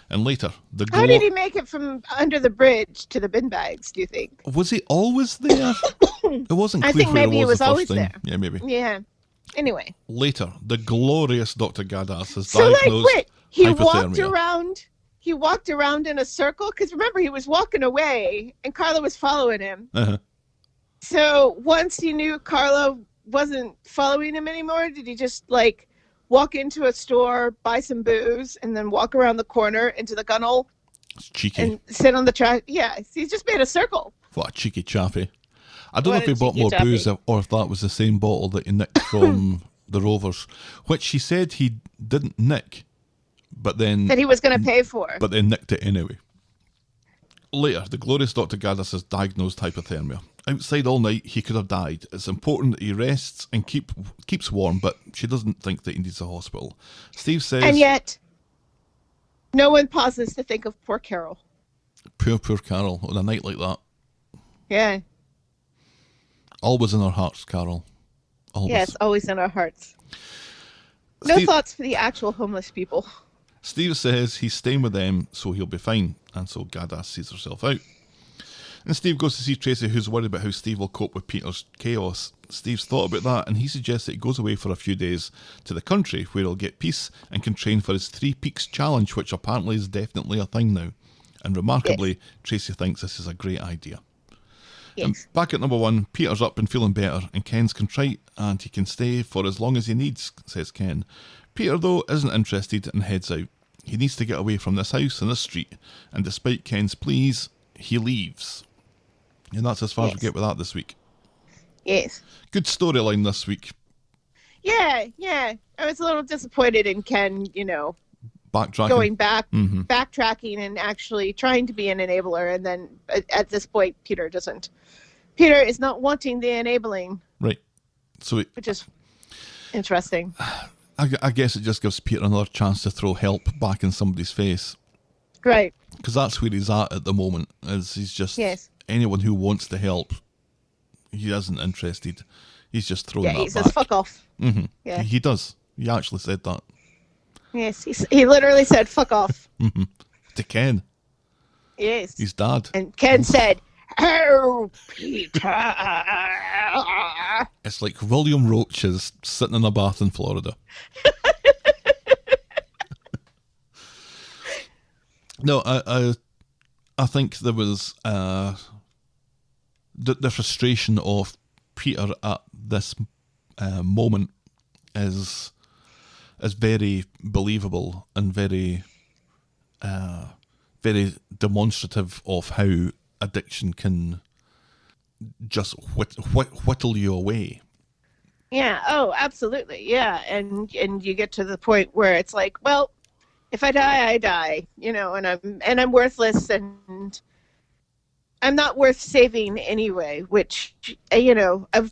And later, how did he make it from under the bridge to the bin bags, do you think? Was he always there? It wasn't clear. I think maybe he was always there. Yeah, maybe. Yeah. Anyway. Later, the glorious Dr. Gadas has diagnosed hypothermia. He walked around in a circle, because remember, he was walking away, and Carla was following him. Uh-huh. So once he knew Carla wasn't following him anymore, did he just, walk into a store, buy some booze, and then walk around the corner into the gunnel. It's cheeky. And sit on the trash. Yeah, he's just made a circle. What a cheeky chappy. I don't know What if he a bought cheeky more chappy. booze or if that was the same bottle that he nicked from the Rovers, which he said he didn't nick, but then That he was going to pay for. but then nicked it anyway. Later, the glorious Dr. Gaddis has diagnosed hypothermia. Outside all night, he could have died. It's important that he rests and keeps warm, but she doesn't think that he needs a hospital. Steve says... And yet, no one pauses to think of poor Carol. Poor Carol, on a night like that. Yeah. Always in our hearts, Carol. Always. Yes, always in our hearts. No Steve- thoughts for the actual homeless people. Steve says he's staying with them, so he'll be fine. And so Gaddis sees herself out. And Steve goes to see Tracy, who's worried about how Steve will cope with Peter's chaos. Steve's thought about that, and he suggests that he goes away for a few days to the country, where he'll get peace and can train for his 3 Peaks challenge, which apparently is definitely a thing now. And remarkably, Tracy thinks this is a great idea. Yes. And back at number 1, Peter's up and feeling better, and Ken's contrite, and he can stay for as long as he needs, says Ken. Peter, though, isn't interested and heads out. He needs to get away from this house and this street, and despite Ken's pleas, he leaves. And that's as far as we get with that this week. Yes. Good storyline this week. Yeah. I was a little disappointed in Ken, Backtracking. going back, backtracking and actually trying to be an enabler. And then at this point, Peter is not wanting the enabling. Right. So which is interesting. I guess it just gives Peter another chance to throw help back in somebody's face. Right. Because that's where he's at the moment. Is he's just anyone who wants to help, he isn't interested. He's just throwing that he back. says, fuck off. Mm-hmm. Yeah. He does. He actually said that. Yes, he literally said, fuck off. To Ken. Yes. His dad. And Ken said, oh, Peter. It's like William Roach is sitting in a bath in Florida. No, I think there was the frustration of Peter at this moment is very believable and very demonstrative of how addiction can just whittle you away. Yeah. Oh, absolutely. Yeah. And you get to the point where it's like, well, if I die, I die, and I'm worthless and I'm not worth saving anyway, which,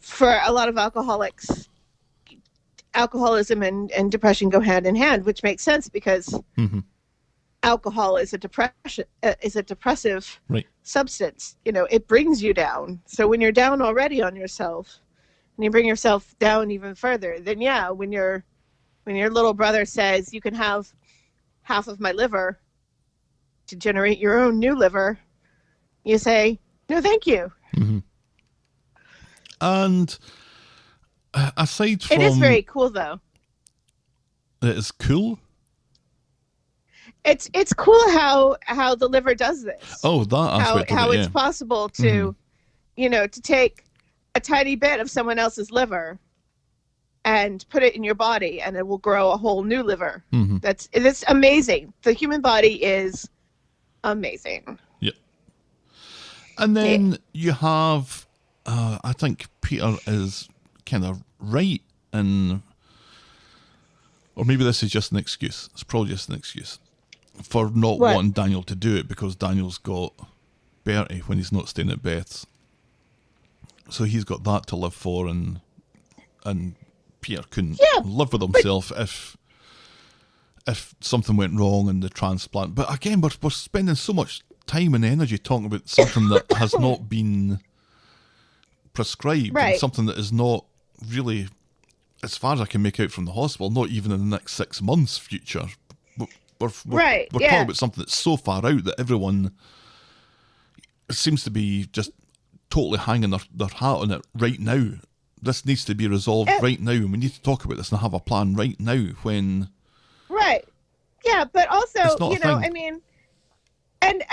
for a lot of alcoholics, alcoholism and depression go hand in hand, which makes sense because alcohol is a depressive substance. It brings you down. So when you're down already on yourself and you bring yourself down even further, then when your little brother says you can have half of my liver to generate your own new liver, you say, no, thank you. And aside from... It is very cool, though. It is cool? It's cool how the liver does this. Oh, that aspect how of it, it's possible to, to take a tiny bit of someone else's liver and put it in your body, and it will grow a whole new liver. It's amazing. The human body is amazing. Yeah. And then you have, I think Peter is kind of right in, or maybe this is just an excuse. It's probably just an excuse for not wanting Daniel to do it, because Daniel's got Bertie when he's not staying at Beth's. So he's got that to live for, and Peter couldn't live with himself if something went wrong in the transplant. But again, we're spending so much time and energy talking about something that has not been prescribed, and something that is not really, as far as I can make out from the hospital, not even in the next 6 months future. We're talking about something that's so far out that everyone seems to be just totally hanging their hat on it right now. This needs to be resolved right now, and we need to talk about this and have a plan right now when... Right. Yeah, but also, I mean, and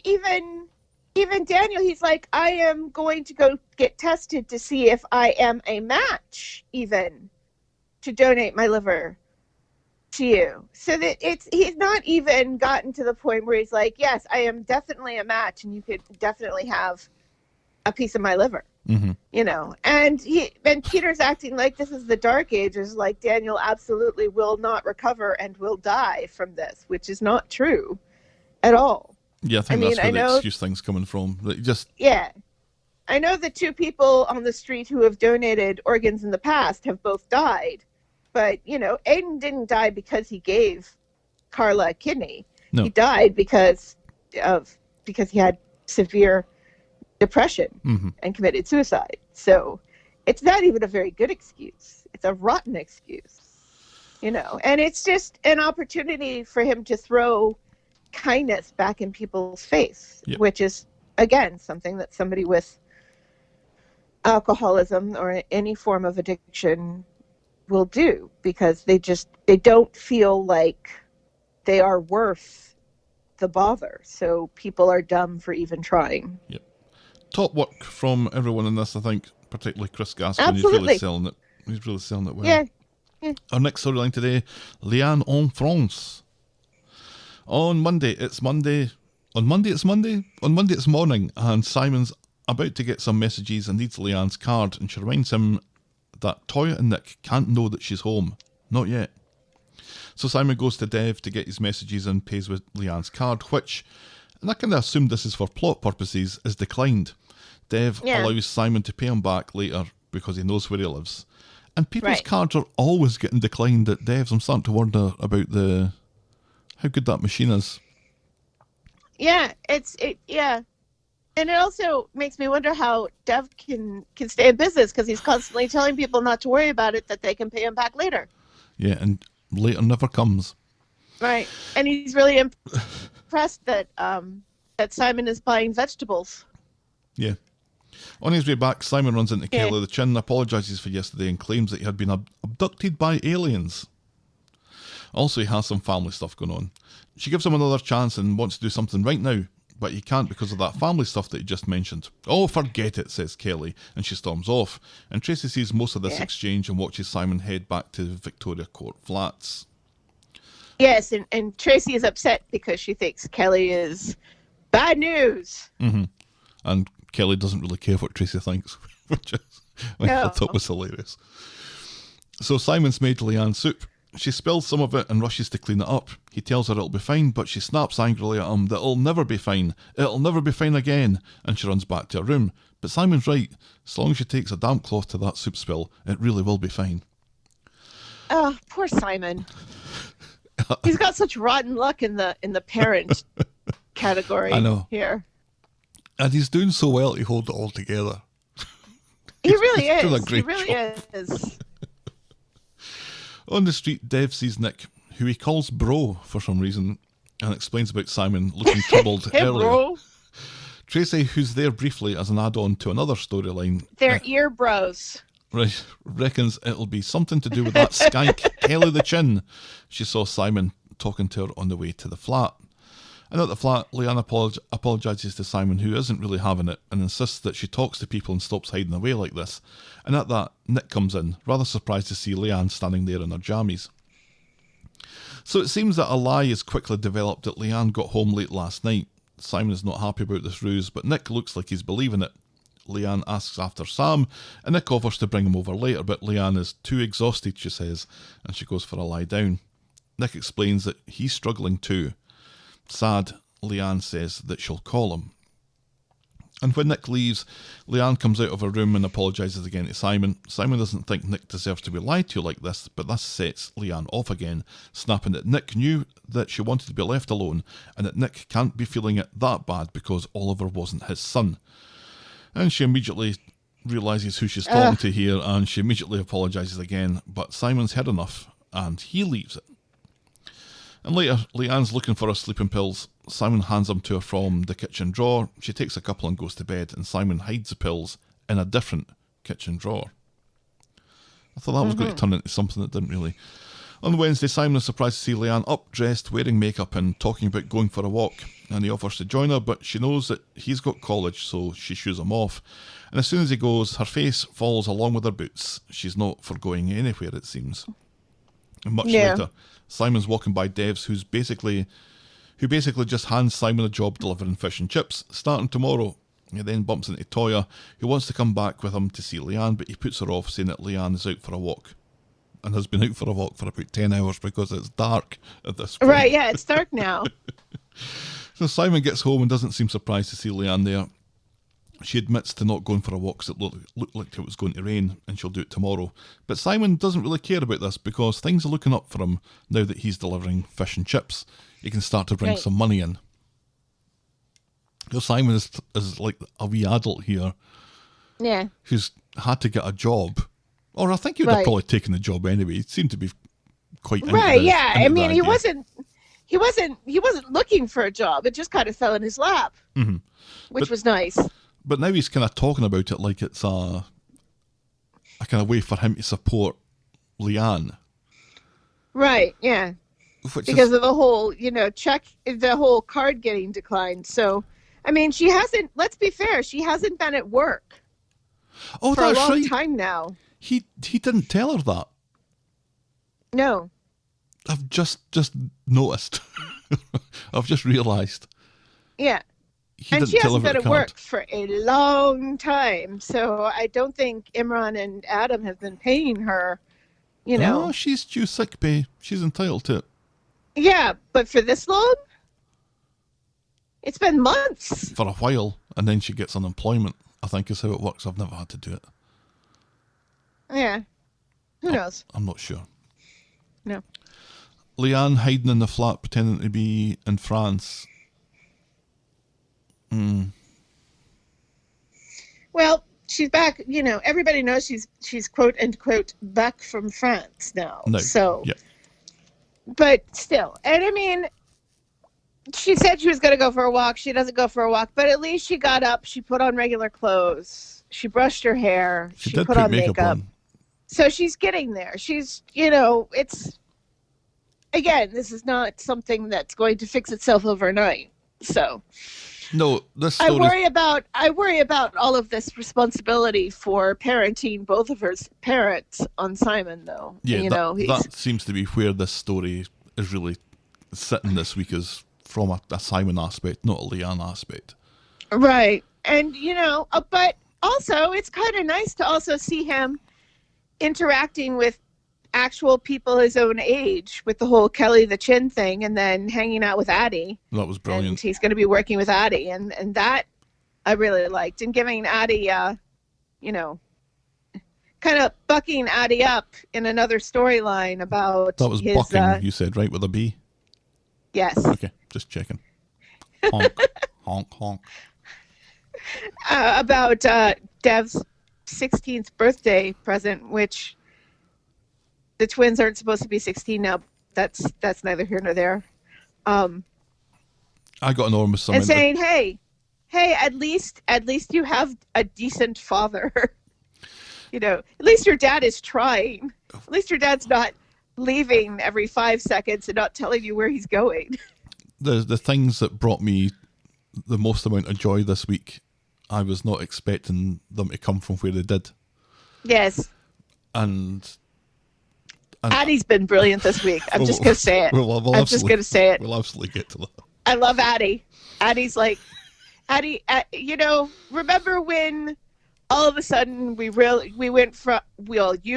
even Daniel, he's like, I am going to go get tested to see if I am a match, even. to donate my liver to you. So that he's not even gotten to the point where he's like, yes, I am definitely a match and you could definitely have a piece of my liver. Mm-hmm. You know, and Peter's acting like this is the Dark Ages, like Daniel absolutely will not recover and will die from this, which is not true at all. Yeah, I think that's where the excuse thing's coming from. Yeah. I know the two people on the street who have donated organs in the past have both died, but, you know, Aiden didn't die because he gave Carla a kidney. No. He died because he had severe depression and committed suicide. So it's not even a very good excuse. It's a rotten excuse, you know, and it's just an opportunity for him to throw kindness back in people's face, which is, again, something that somebody with alcoholism or any form of addiction will do, because they don't feel like they are worth the bother. So people are dumb for even trying. Yep. Top work from everyone in this, I think, particularly Chris Gaskin. Absolutely. He's really selling it. He's really selling it well. Yeah. Our next storyline today, Leanne en France. On Monday it's morning, and Simon's about to get some messages and needs Leanne's card, and she reminds him that Toya and Nick can't know that she's home. Not yet. So Simon goes to Dev to get his messages and pays with Leanne's card, which, and I kind of assumed this is for plot purposes, is declined. Dev allows Simon to pay him back later because he knows where he lives. And people's cards are always getting declined at Dev's. I'm starting to wonder about how good that machine is. Yeah, yeah. And it also makes me wonder how Dev can stay in business, because he's constantly telling people not to worry about it, that they can pay him back later. Yeah, and later never comes. Right. And he's really impressed that Simon is buying vegetables. Yeah. On his way back, Simon runs into Kelly the Chin, apologises for yesterday and claims that he had been abducted by aliens. Also, he has some family stuff going on. She gives him another chance and wants to do something right now, but he can't because of that family stuff that he just mentioned. Oh, forget it, says Kelly, and she storms off. And Tracy sees most of this exchange and watches Simon head back to Victoria Court Flats. Yes, and Tracy is upset because she thinks Kelly is bad news. Mm-hmm. And Kelly doesn't really care what Tracy thinks, which I thought was hilarious. So Simon's made Leanne soup. She spills some of it and rushes to clean it up. He tells her it'll be fine, but she snaps angrily at him that it'll never be fine. It'll never be fine again. And she runs back to her room. But Simon's right. As long as she takes a damp cloth to that soup spill, it really will be fine. Oh, poor Simon. He's got such rotten luck in the parent category. I know. Here. And he's doing so well to hold it all together. He really is. Doing a great he really job. is. On the street, Dev sees Nick, who he calls bro for some reason, and explains about Simon looking troubled earlier. Bro. Tracy, who's there briefly as an add-on to another storyline, They're ear bros. Right, reckons it'll be something to do with that skank, Kelly the Chin. She saw Simon talking to her on the way to the flat. And at the flat, Leanne apologises to Simon, who isn't really having it, and insists that she talks to people and stops hiding away like this. And at that, Nick comes in, rather surprised to see Leanne standing there in her jammies. So it seems that a lie is quickly developed that Leanne got home late last night. Simon is not happy about this ruse, but Nick looks like he's believing it. Leanne asks after Sam, and Nick offers to bring him over later, but Leanne is too exhausted, she says, and she goes for a lie down. Nick explains that he's struggling too. Sad, Leanne says that she'll call him. And when Nick leaves, Leanne comes out of her room and apologises again to Simon. Simon doesn't think Nick deserves to be lied to like this, but this sets Leanne off again, snapping that Nick knew that she wanted to be left alone, and that Nick can't be feeling it that bad because Oliver wasn't his son. And she immediately realises who she's talking to here, and she immediately apologises again, but Simon's had enough, and he leaves it. And later, Leanne's looking for her sleeping pills. Simon hands them to her from the kitchen drawer. She takes a couple and goes to bed, and Simon hides the pills in a different kitchen drawer. I thought that was going to turn into something that didn't really. On Wednesday, Simon is surprised to see Leanne up, dressed, wearing makeup and talking about going for a walk. And he offers to join her, but she knows that he's got college, so she shoos him off. And as soon as he goes, her face falls along with her boots. She's not for going anywhere, it seems. And much later, Simon's walking by Devs, who basically just hands Simon a job delivering fish and chips, starting tomorrow. He then bumps into Toya, who wants to come back with him to see Leanne, but he puts her off, saying that Leanne is out for a walk. And has been out for a walk for about 10 hours because it's dark at this point. Right, yeah, it's dark now. So Simon gets home and doesn't seem surprised to see Leanne there. She admits to not going for a walk because it looked like it was going to rain, and she'll do it tomorrow. But Simon doesn't really care about this because things are looking up for him now that he's delivering fish and chips. He can start to bring some money in. So Simon is like a wee adult here. Yeah. Who's had to get a job. Or I think he would have probably taken the job anyway. He seemed to be quite into right. Yeah, I mean, he wasn't looking for a job. It just kind of fell in his lap, which was nice. But now he's kind of talking about it like it's a kind of way for him to support Leanne. Right. Yeah. Because of the whole, the whole card getting declined. So, I mean, she hasn't. Let's be fair. She hasn't been at work. Oh, for that's a long right. time now. He didn't tell her that. No. I've just noticed. I've just realised. Yeah. And she hasn't been at work for a long time. So I don't think Imran and Adam have been paying her, Oh, she's due sick pay. She's entitled to it. Yeah, but for this long? It's been months. For a while, and then she gets unemployment, I think is how it works. I've never had to do it. Yeah. Who knows? I'm not sure. No. Leanne hiding in the flat, pretending to be in France. Well, she's back. Everybody knows she's quote unquote back from France now. No. So. Yeah. But still, and I mean, she said she was going to go for a walk. She doesn't go for a walk, but at least she got up. She put on regular clothes. She brushed her hair. She put on makeup. On. So she's getting there. She's, it's, again, this is not something that's going to fix itself overnight. So. No, this story... I worry about all of this responsibility for parenting both of her parents on Simon, though. Yeah, that seems to be where this story is really sitting this week, is from a Simon aspect, not a Leanne aspect. Right. And, but also it's kind of nice to also see him interacting with actual people his own age, with the whole Kelly the Chin thing, and then hanging out with Addie. That was brilliant. And he's going to be working with Addie, and that I really liked, and giving Addie, kind of bucking Addie up in another storyline about that was his, bucking, you said, right, with a B? Yes. Okay, just checking. Honk, honk, honk. About Dev's 16th birthday present, which the twins aren't supposed to be 16 now. That's neither here nor there. I got enormous. And saying, hey, at least you have a decent father. At least your dad is trying. At least your dad's not leaving every 5 seconds and not telling you where he's going. The things that brought me the most amount of joy this week, I was not expecting them to come from where they did. Yes. And Addie's been brilliant this week. I'm just going to say it. I'm just going to say it. We'll absolutely get to that. I love Addie. Addie's like, Addie, remember when all of a sudden you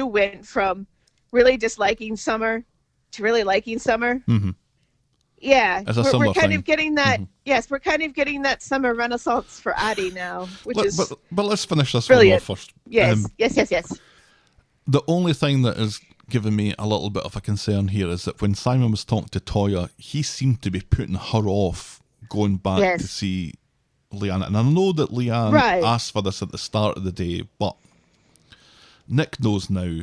went from really disliking Summer to really liking Summer? Mm-hmm. Yeah. We're kind thing. of getting that. Mm-hmm. Yes, we're kind of getting that Summer renaissance for Addie now, but let's finish this brilliant. one off first. Yes, yes. The only thing that is giving me a little bit of a concern here is that when Simon was talking to Toya, he seemed to be putting her off going back to see Leanne. And I know that Leanne asked for this at the start of the day, but Nick knows now.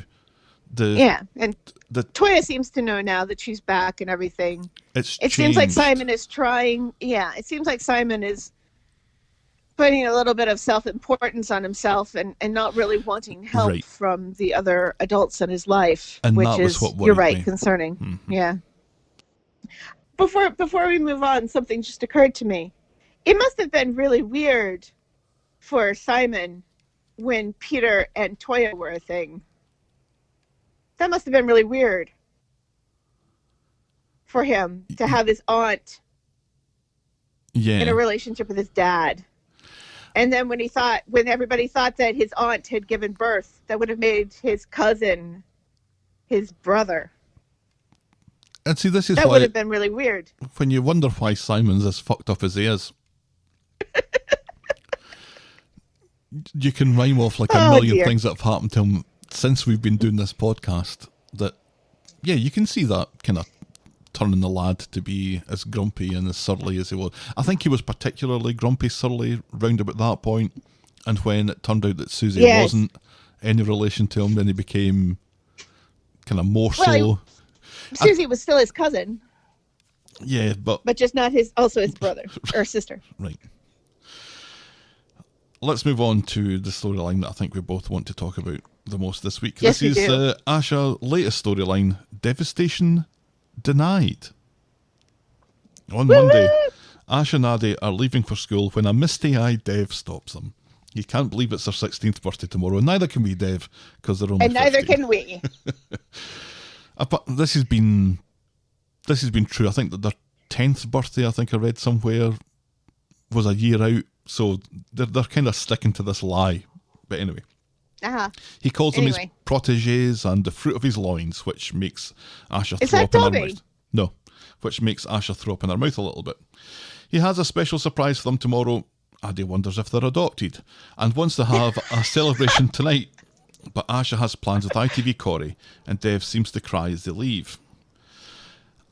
And Toya seems to know now that she's back and everything. It seems like Simon is trying. Yeah, it seems like Simon is putting a little bit of self-importance on himself and not really wanting help Right. from the other adults in his life, And which that was is, what you're worried right, me. concerning. Mm-hmm. Yeah. Before we move on, something just occurred to me. It must have been really weird for Simon when Peter and Toya were a thing. That must have been really weird for him to have his aunt in a relationship with his dad. And then when everybody thought that his aunt had given birth, that would have made his cousin his brother. And see, this is That why, would have been really weird. when you wonder why Simon's as fucked up as he is, you can rhyme off like a million dear. things that have happened to him since we've been doing this podcast. That, yeah, you can see that kind of turning the lad to be as grumpy and as surly as he was. I think he was particularly grumpy, surly round about that point. And when it turned out that Susie wasn't any relation to him, then he became kind of more so. Susie was still his cousin, Yeah, but just not his brother or sister. right. Let's move on to the storyline that I think we both want to talk about the most this week. Yes, this we is do. Asha's latest storyline, Devastation Denied. On Monday, Asha and Addy are leaving for school when a misty-eyed Dev stops them. He can't believe it's their 16th birthday tomorrow, and neither can we, Dev, because they're only And neither 15. can we. This has been true. I think that their 10th birthday, I think I read somewhere, was a year out. So they're kind of sticking to this lie. But anyway. Uh-huh. He calls them his protégés and the fruit of his loins, which makes Asha Is throw that up in her Dobby? mouth. No, which makes Asha throw up in her mouth a little bit. He has a special surprise for them tomorrow. Addy wonders if they're adopted and wants to have a celebration tonight. But Asha has plans with ITV Corey, and Dev seems to cry as they leave.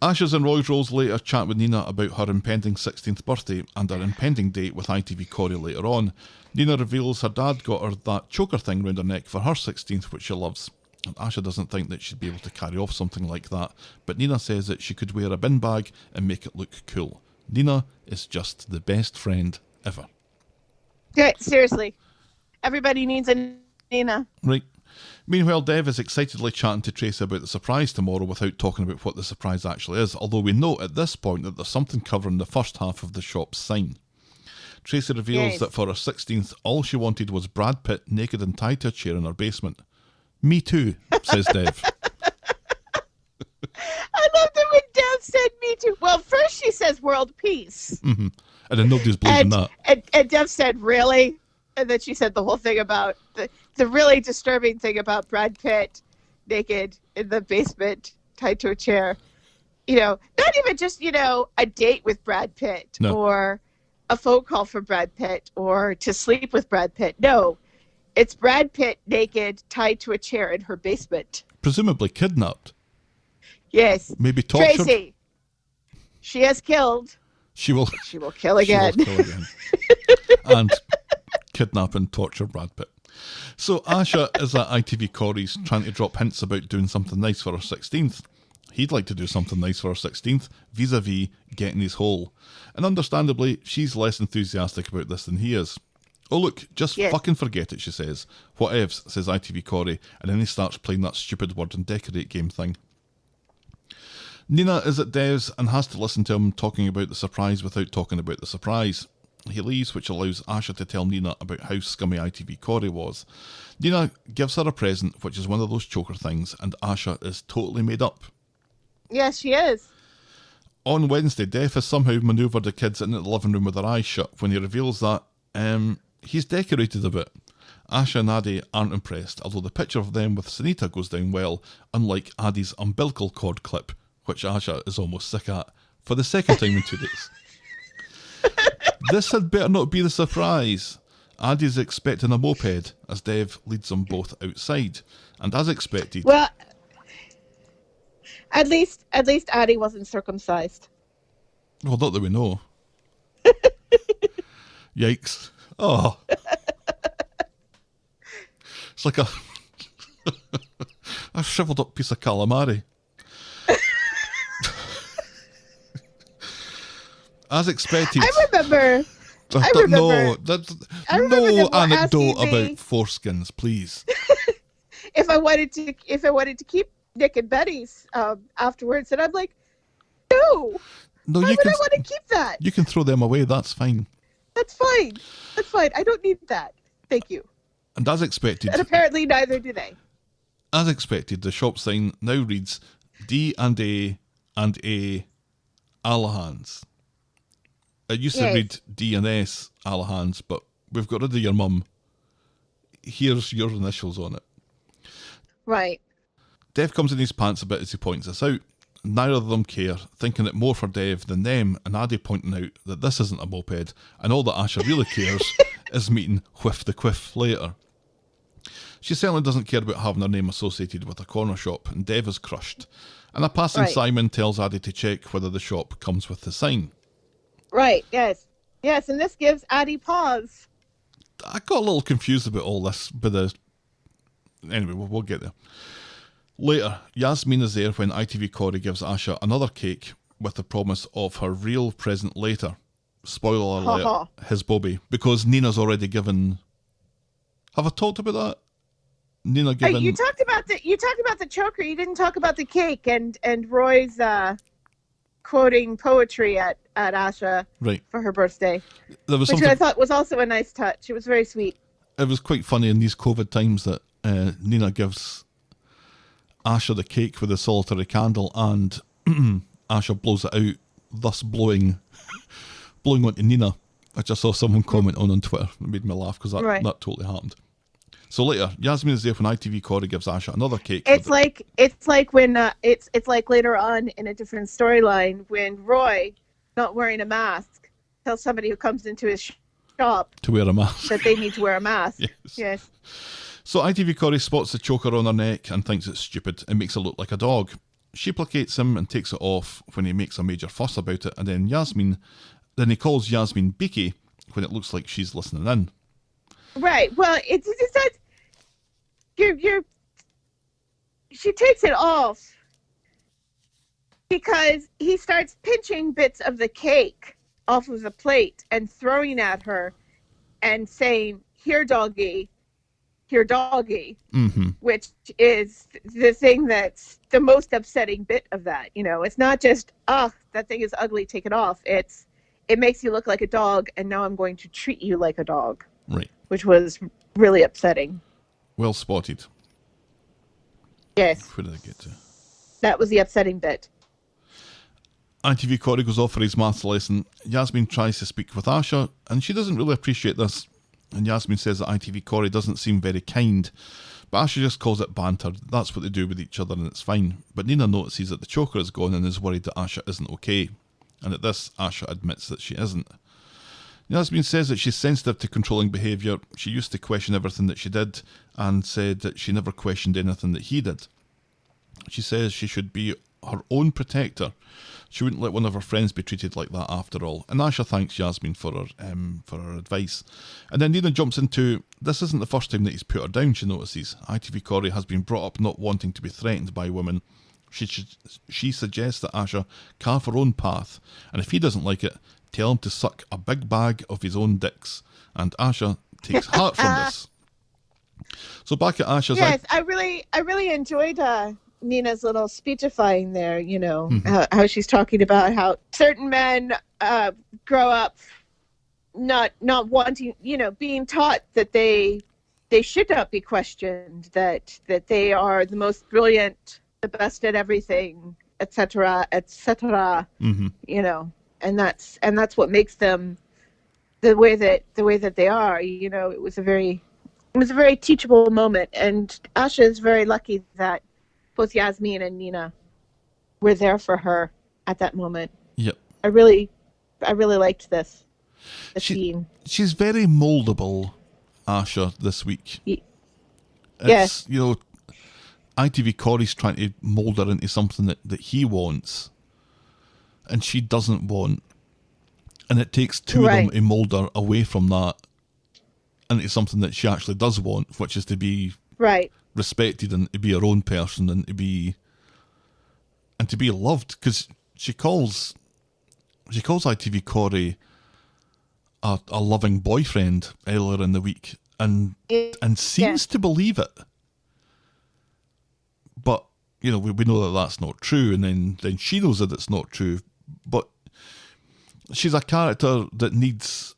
Asha's and Roy's Rolls later chat with Nina about her impending 16th birthday and her impending date with ITV Corey later on. Nina reveals her dad got her that choker thing round her neck for her 16th, which she loves. And Asha doesn't think that she'd be able to carry off something like that, but Nina says that she could wear a bin bag and make it look cool. Nina is just the best friend ever. Yeah, seriously. Everybody needs a Nina. Right. Meanwhile, Dev is excitedly chatting to Tracy about the surprise tomorrow without talking about what the surprise actually is, although we note at this point that there's something covering the first half of the shop's sign. Tracy reveals that for her 16th, all she wanted was Brad Pitt naked and tied to a chair in her basement. Me too, says Dev. I love that when Dev said me too. Well, first she says world peace. Mm-hmm. And then nobody's believing that. And Dev said, really? And then she said the whole thing about the really disturbing thing about Brad Pitt naked in the basement tied to a chair. You know, not even just, a date with Brad Pitt or a phone call from Brad Pitt or to sleep with Brad Pitt. No, it's Brad Pitt naked tied to a chair in her basement. Presumably kidnapped. Yes. Maybe tortured. Tracy, she has killed. She will kill again. She will kill again. And kidnap and torture Brad Pitt. So Asha is at ITV Corey's trying to drop hints about doing something nice for her 16th. He'd like to do something nice for her 16th, vis-a-vis getting his hole. And understandably, she's less enthusiastic about this than he is. Oh look, just fucking forget it, she says. Whatevs, says ITV Corey, and then he starts playing that stupid word and decorate game thing. Nina is at Dev's and has to listen to him talking about the surprise without talking about the surprise. He leaves, which allows Asha to tell Nina about how scummy ITV Corey was. Nina gives her a present, which is one of those choker things, and Asha is totally made up. Yes, she is. On Wednesday, Dev has somehow manoeuvred the kids into the living room with their eyes shut when he reveals that he's decorated a bit. Asha and Addy aren't impressed, although the picture of them with Sunita goes down well, unlike Addy's umbilical cord clip, which Asha is almost sick at, for the second time in 2 days. This had better not be the surprise. Addy's expecting a moped as Dev leads them both outside. And as expected... Well, at least Addy wasn't circumcised. Well, not that we know. Yikes. Oh. It's like a shriveled up piece of calamari. As expected. I remember I remember. No, that's I remember no them anecdote asking me- about foreskins, please. if I wanted to keep Nick and Betty's afterwards, and I'm like, no. No, Why you would can. I want to keep that? You can throw them away. That's fine. That's fine. That's fine. I don't need that. Thank you. And as expected, And apparently neither do they. as expected, the shop sign now reads D and A and A Alahans. It used to Yes. read D and S Alahans, but we've got rid of your mum. Here's your initials on it. Right. Dev comes in his pants a bit as he points this out. Neither of them care, thinking it more for Dev than them, and Addy pointing out that this isn't a moped, and all that Asha really cares is meeting Whiff the Quiff later. She certainly doesn't care about having her name associated with a corner shop, and Dev is crushed. And a passing Right. Simon tells Addy to check whether the shop comes with the sign. Right. Yes. Yes. And this gives Addie pause. I got a little confused about all this, but anyway, we'll get there. Later, Yasmeen is there when ITV Corey gives Asha another cake with the promise of her real present later. Spoiler alert, his Bobby, because Nina's already given... Have I talked about that? Nina given... You talked about the choker. You didn't talk about the cake and Roy's quoting poetry at Asha Right. for her birthday, There was which something... I thought was also a nice touch. It was very sweet. It was quite funny in these COVID times that Nina gives Asha the cake with a solitary candle, and Asha blows it out, thus blowing onto Nina, which I saw someone comment on Twitter. It made me laugh because that totally happened. So later, Yasmeen is there when ITV Corey gives Asha another cake. It's like when it's like later on in a different storyline when Roy, not wearing a mask, tells somebody who comes into his shop to wear a mask. that they need to wear a mask. Yes. So ITV Corey spots the choker on her neck and thinks it's stupid and makes it look like a dog. She placates him and takes it off when he makes a major fuss about it, and then he calls Yasmeen Beaky when it looks like she's listening in. Right. Well, it's that she takes it off because he starts pinching bits of the cake off of the plate and throwing at her and saying, "Here, doggy. Here, doggy," which is the thing that's the most upsetting bit of that. You know, it's not just, that thing is ugly, take it off. It makes you look like a dog, and now I'm going to treat you like a dog. Right. Which was really upsetting. Well spotted. Yes. Where did I get to? That was the upsetting bit. ITV Corey goes off for his maths lesson. Yasmeen tries to speak with Asha, and she doesn't really appreciate this. And Yasmeen says that ITV Corey doesn't seem very kind. But Asha just calls it banter. That's what they do with each other, and it's fine. But Nina notices that the choker is gone and is worried that Asha isn't okay. And at this, Asha admits that she isn't. Yasmeen says that she's sensitive to controlling behaviour. She used to question everything that she did and said that she never questioned anything that he did. She says she should be her own protector. She wouldn't let one of her friends be treated like that after all. And Asha thanks Yasmeen for her advice. And then Nina jumps into, this isn't the first time that he's put her down, she notices. ITV Corey has been brought up not wanting to be threatened by women. She suggests that Asha carve her own path, and if he doesn't like it, tell him to suck a big bag of his own dicks. And Asha takes heart from this. So back at Asha's... Yes, I really enjoyed Nina's little speechifying there, you know, how she's talking about how certain men grow up not wanting, you know, being taught that they should not be questioned, that they are the most brilliant, the best at everything, etc., etc. You know, and that's what makes them the way that they are. You know, it was a very teachable moment, and Asha is very lucky that both Yasmeen and Nina were there for her at that moment. Yep. I really liked this. The scene. She's very moldable, Asha, this week. Yes. You know, ITV Corey's trying to mould her into something that he wants and she doesn't want. And it takes two of them to mould her away from that into something that she actually does want, which is to be respected and to be her own person and to be loved. Because she calls ITV Corey a loving boyfriend earlier in the week and seems to believe it. But, you know, we know that that's not true, and then she knows that it's not true. But she's a character that needs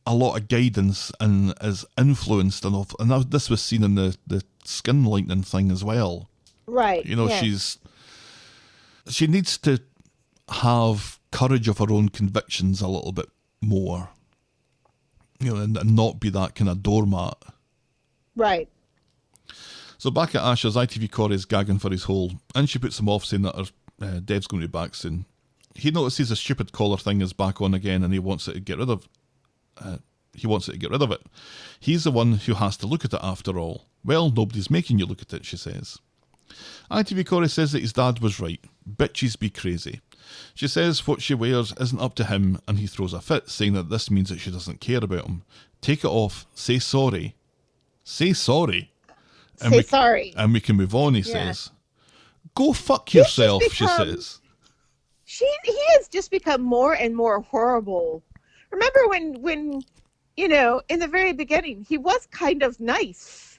a lot of guidance and is influenced enough. And this was seen in the skin lightening thing as well. Right. You know, she needs to have courage of her own convictions a little bit more. You know, and not be that kind of doormat. Right. So back at Asha's, ITV Corey is gagging for his hole, and she puts him off, saying that her Dev's going to be back soon. He notices the stupid collar thing is back on again, and he wants it to get rid of. it. He's the one who has to look at it after all. Well, nobody's making you look at it, she says. ITV Corey says that his dad was right. Bitches be crazy. She says what she wears isn't up to him, and he throws a fit, saying that this means that she doesn't care about him. Take it off, say sorry. Say sorry. Sorry. And we can move on, he says. Go fuck yourself, she says. He has just become more and more horrible. Remember when you know, in the very beginning, he was kind of nice.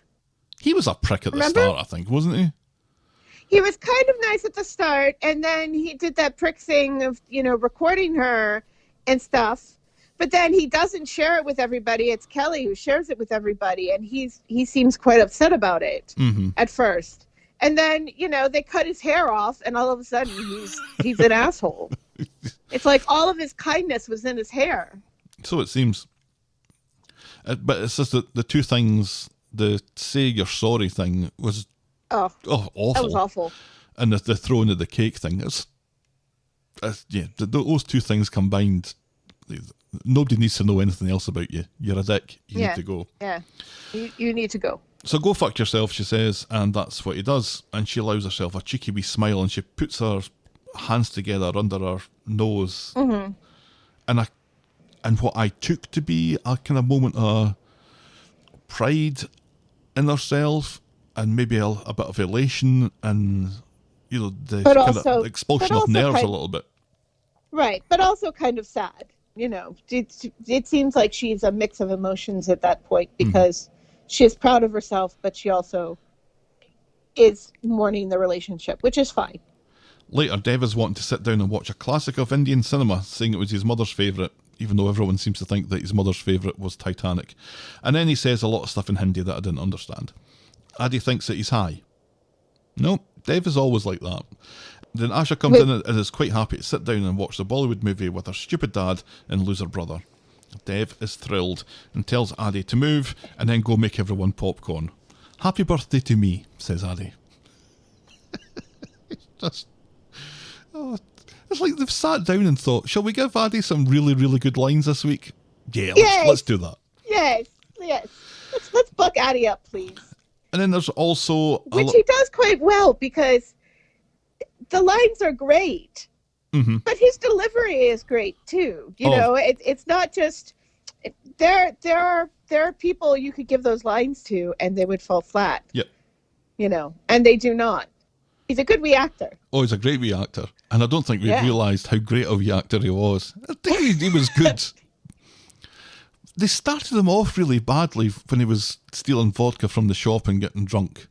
He was a prick at the start, I think, wasn't he? He was kind of nice at the start, and then he did that prick thing of, you know, recording her and stuff. But then he doesn't share it with everybody. It's Kelly who shares it with everybody, and he seems quite upset about it at first. And then, you know, they cut his hair off, and all of a sudden he's an asshole. It's like all of his kindness was in his hair. So it seems. But it's just that the two things, the say you're sorry thing was awful. That was awful. And the throwing of the cake thing, those two things combined. Nobody needs to know anything else about you. You're a dick. You need to go. Yeah, you need to go. So go fuck yourself, she says, and that's what he does. And she allows herself a cheeky wee smile, and she puts her hands together under her nose. Mm-hmm. And what I took to be a kind of moment of pride in herself, and maybe a bit of elation, and, you know, the kind of expulsion of nerves a little bit. Right, but also kind of sad. You know, it seems like she's a mix of emotions at that point, because she is proud of herself, but she also is mourning the relationship, which is fine. Later, Dev is wanting to sit down and watch a classic of Indian cinema, saying it was his mother's favourite, even though everyone seems to think that his mother's favourite was Titanic. And then he says a lot of stuff in Hindi that I didn't understand. Addy thinks that he's high. No, Dev is always like that. Then Asha comes in and is quite happy to sit down and watch the Bollywood movie with her stupid dad and loser brother. Dev is thrilled and tells Addy to move and then go make everyone popcorn. Happy birthday to me, says Addy. It's like they've sat down and thought, shall we give Addy some really, really good lines this week? Yeah, let's do that. Yes. Let's book Addy up, please. And then there's also... Which he does quite well, because the lines are great, but his delivery is great too. You know, it's not just... There are people you could give those lines to and they would fall flat. Yep. You know, and they do not. He's a good wee actor. Oh, he's a great wee actor. And I don't think we realised how great a wee actor he was. I think he was good. They started him off really badly when he was stealing vodka from the shop and getting drunk.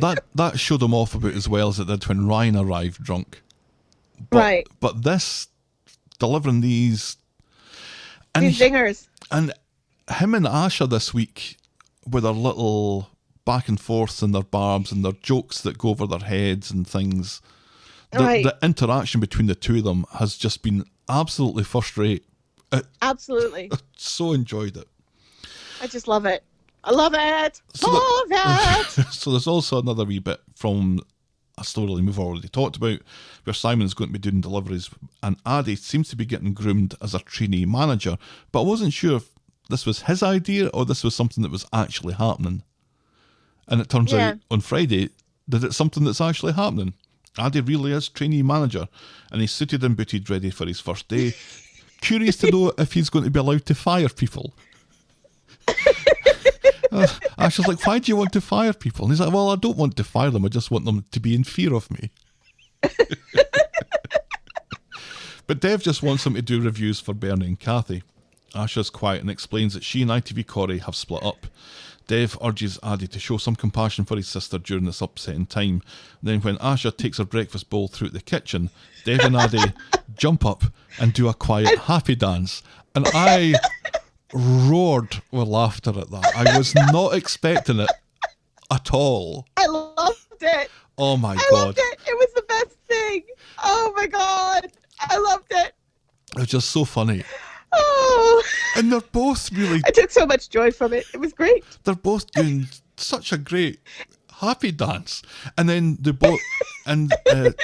That showed him off about as well as it did when Ryan arrived drunk. But this, delivering these zingers. And him and Asha this week with their little back and forths and their barbs and their jokes that go over their heads and things. The interaction between the two of them has just been absolutely first rate. Absolutely. I so enjoyed it. I just love it. I love it. Love it. So there's also another wee bit from a storyline we've already talked about, where Simon's going to be doing deliveries, and Addy seems to be getting groomed as a trainee manager, but I wasn't sure if this was his idea or this was something that was actually happening. And it turns out on Friday that it's something that's actually happening. Addy really is trainee manager, and he's suited and booted ready for his first day. Curious to know if he's going to be allowed to fire people. Asha's like, why do you want to fire people? And he's like, well, I don't want to fire them. I just want them to be in fear of me. But But Dev just wants him to do reviews for Bernie and Kathy. Asha's quiet and explains that she and ITV Corey have split up. Dev urges Addy to show some compassion for his sister during this upsetting time. Then when Asha takes her breakfast bowl through the kitchen, Dev and Addy jump up and do a quiet happy dance. And I roared with laughter at that. I was not expecting it at all. I loved it. Oh my I God. loved it. It was the best thing. Oh my God. I loved it. It was just so funny. Oh. And they're both really, I took so much joy from it. It was great. they're both doing such a great happy dance. And then they both, and the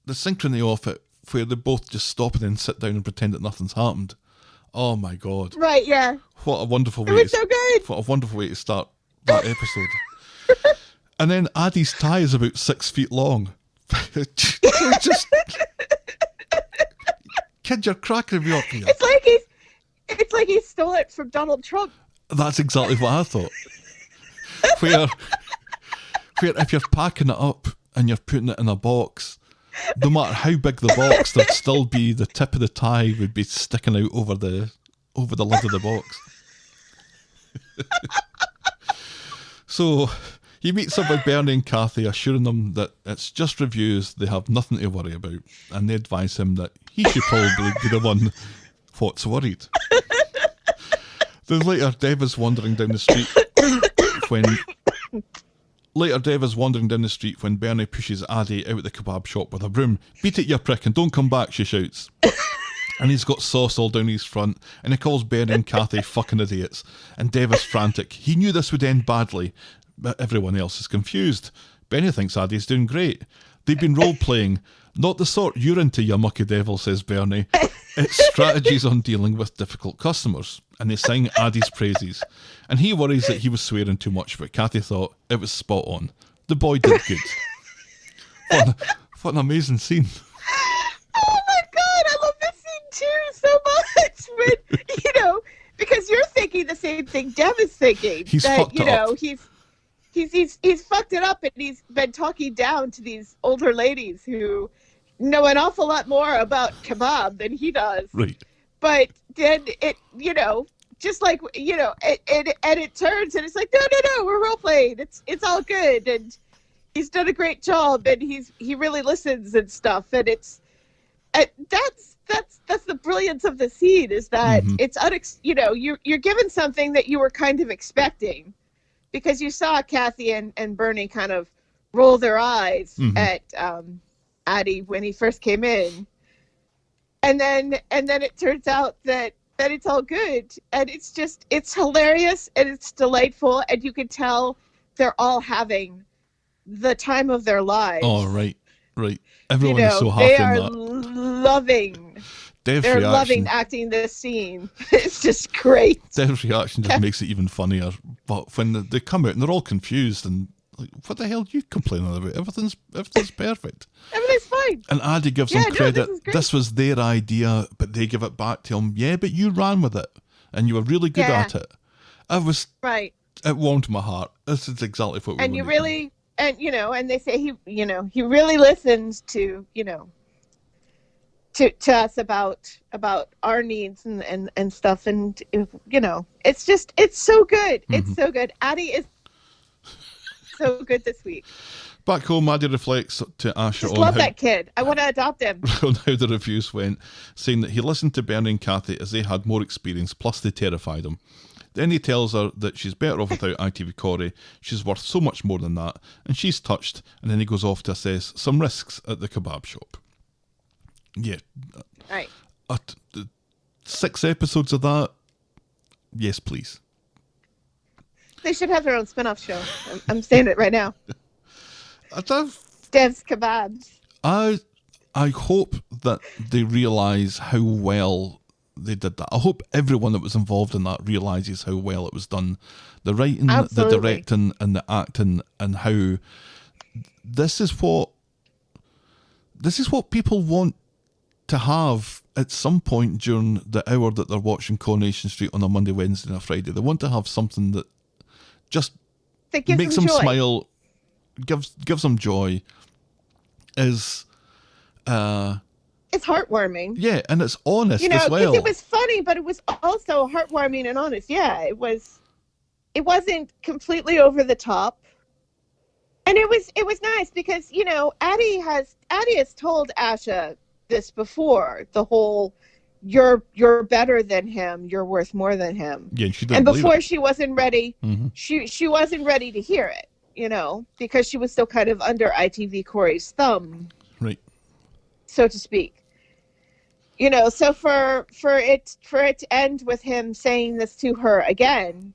synchrony of it, where they both just stop and then sit down and pretend that nothing's happened. Oh my God. Right, yeah. What a wonderful It way was so good. What a wonderful way to start that episode. And then Addy's tie is about 6 feet long. Just kid, you're cracking me up here. It's like he stole it from Donald Trump. That's exactly what I thought. Where if you're packing it up and you're putting it in a box, no matter how big the box, there'd still be the tip of the tie would be sticking out over the lid of the box. So he meets up with Bernie and Kathy, assuring them that it's just reviews, they have nothing to worry about, and they advise him that he should probably be the one what's worried. Then later, Dev is wandering down the street when Bernie pushes Addy out of the kebab shop with a broom. "Beat it, you prick, and don't come back," she shouts. And he's got sauce all down his front, and he calls Bernie and Kathy fucking idiots. And Dev is frantic. He knew this would end badly, but everyone else is confused. Bernie thinks Addy's doing great. They've been role-playing. "Not the sort you're into, you mucky devil," says Bernie. "It's strategies on dealing with difficult customers." And they sing Addy's praises. And he worries that he was swearing too much, but Kathy thought it was spot on. The boy did good. What an amazing scene. Oh my God, I love this scene too so much. When, because you're thinking the same thing Dev is thinking. He's fucked it up. He's fucked it up, and he's been talking down to these older ladies who know an awful lot more about kebab than he does. Right. But then it, just like, it turns and it's like, no, we're role playing. It's all good. And he's done a great job, and he really listens and stuff. And that's the brilliance of the scene, is that it's you're given something that you were kind of expecting, because you saw Kathy and Bernie kind of roll their eyes at Addy when he first came in. And then it turns out that it's all good, and it's hilarious, and it's delightful, and you can tell they're all having the time of their lives. Oh, right. Everyone is so happy they in are that. loving. They're loving acting this scene. It's just great. Dev's reaction just makes it even funnier. But when they come out and they're all confused and like, what the hell are you complaining about? Everything's perfect. Everything's fine. And Addy gives them credit. This was their idea, but they give it back to him. Yeah, but you ran with it, and you were really good at it. Right. It warmed my heart. This is exactly what we and you wanted. really, and they say he really listens to to us about our needs and stuff, and it's so good. It's so good. Addy is so good this week. Back home, Addy reflects to Asha Just on love that kid. I want to adopt him. on how the reviews went, saying that he listened to Bernie and Kathy as they had more experience, plus they terrified him. Then he tells her that she's better off without ITV Corey. She's worth so much more than that, and she's touched. And then he goes off to assess some risks at the kebab shop. Yeah. Right. 6 episodes of that. Yes, please. They should have their own spin-off show. I'm saying it right now. Dev's Kebabs. I hope that they realise how well they did that. I hope everyone that was involved in that realises how well it was done. The writing, Absolutely. the directing, and the acting, and how this is what people want to have at some point during the hour that they're watching Coronation Street on a Monday, Wednesday, and a Friday. They want to have something that just makes them joy. smile, gives them joy, is It's heartwarming. Yeah, and it's honest as well. Because it was funny, but it was also heartwarming and honest. Yeah, it was. It wasn't completely over the top, and it was nice because Addie has told Asha this before. The whole, you're better than him. You're worth more than him. Yeah, and she didn't. And believe before it. she wasn't ready. Mm-hmm. She wasn't ready to hear it. Because she was still kind of under ITV Corey's thumb, Right. so to speak. So for it to end with him saying this to her again,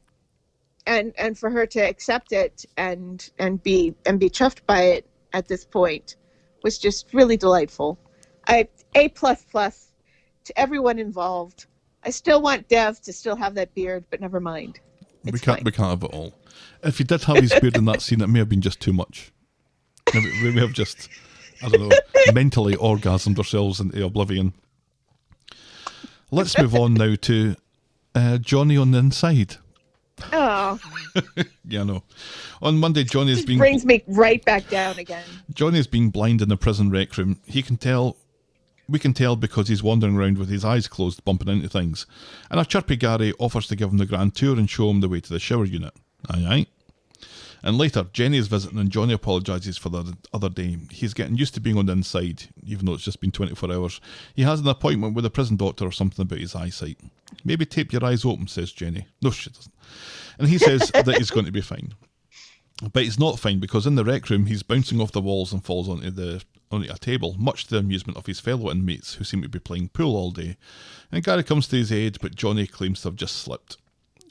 and for her to accept it and be chuffed by it at this point was just really delightful. A++ to everyone involved. I still want Dev to still have that beard, but never mind. We can't have it all. If he did have his beard in that scene, it may have been just too much. We may have just, I don't know, mentally orgasmed ourselves into oblivion. Let's move on now to Johnny on the inside. Oh. Yeah, I know. On Monday, Johnny is being... brings me right back down again. Johnny is being blind in the prison rec room. We can tell because he's wandering around with his eyes closed, bumping into things. And a chirpy Gary offers to give him the grand tour and show him the way to the shower unit. Aye. And later, Jenny is visiting and Johnny apologises for the other day. He's getting used to being on the inside, even though it's just been 24 hours. He has an appointment with a prison doctor or something about his eyesight. Maybe tape your eyes open, says Jenny. No, she doesn't. And he says that he's going to be fine. But he's not fine because in the rec room, he's bouncing off the walls and falls onto a table, much to the amusement of his fellow inmates who seem to be playing pool all day. And Gary comes to his aid, but Johnny claims to have just slipped.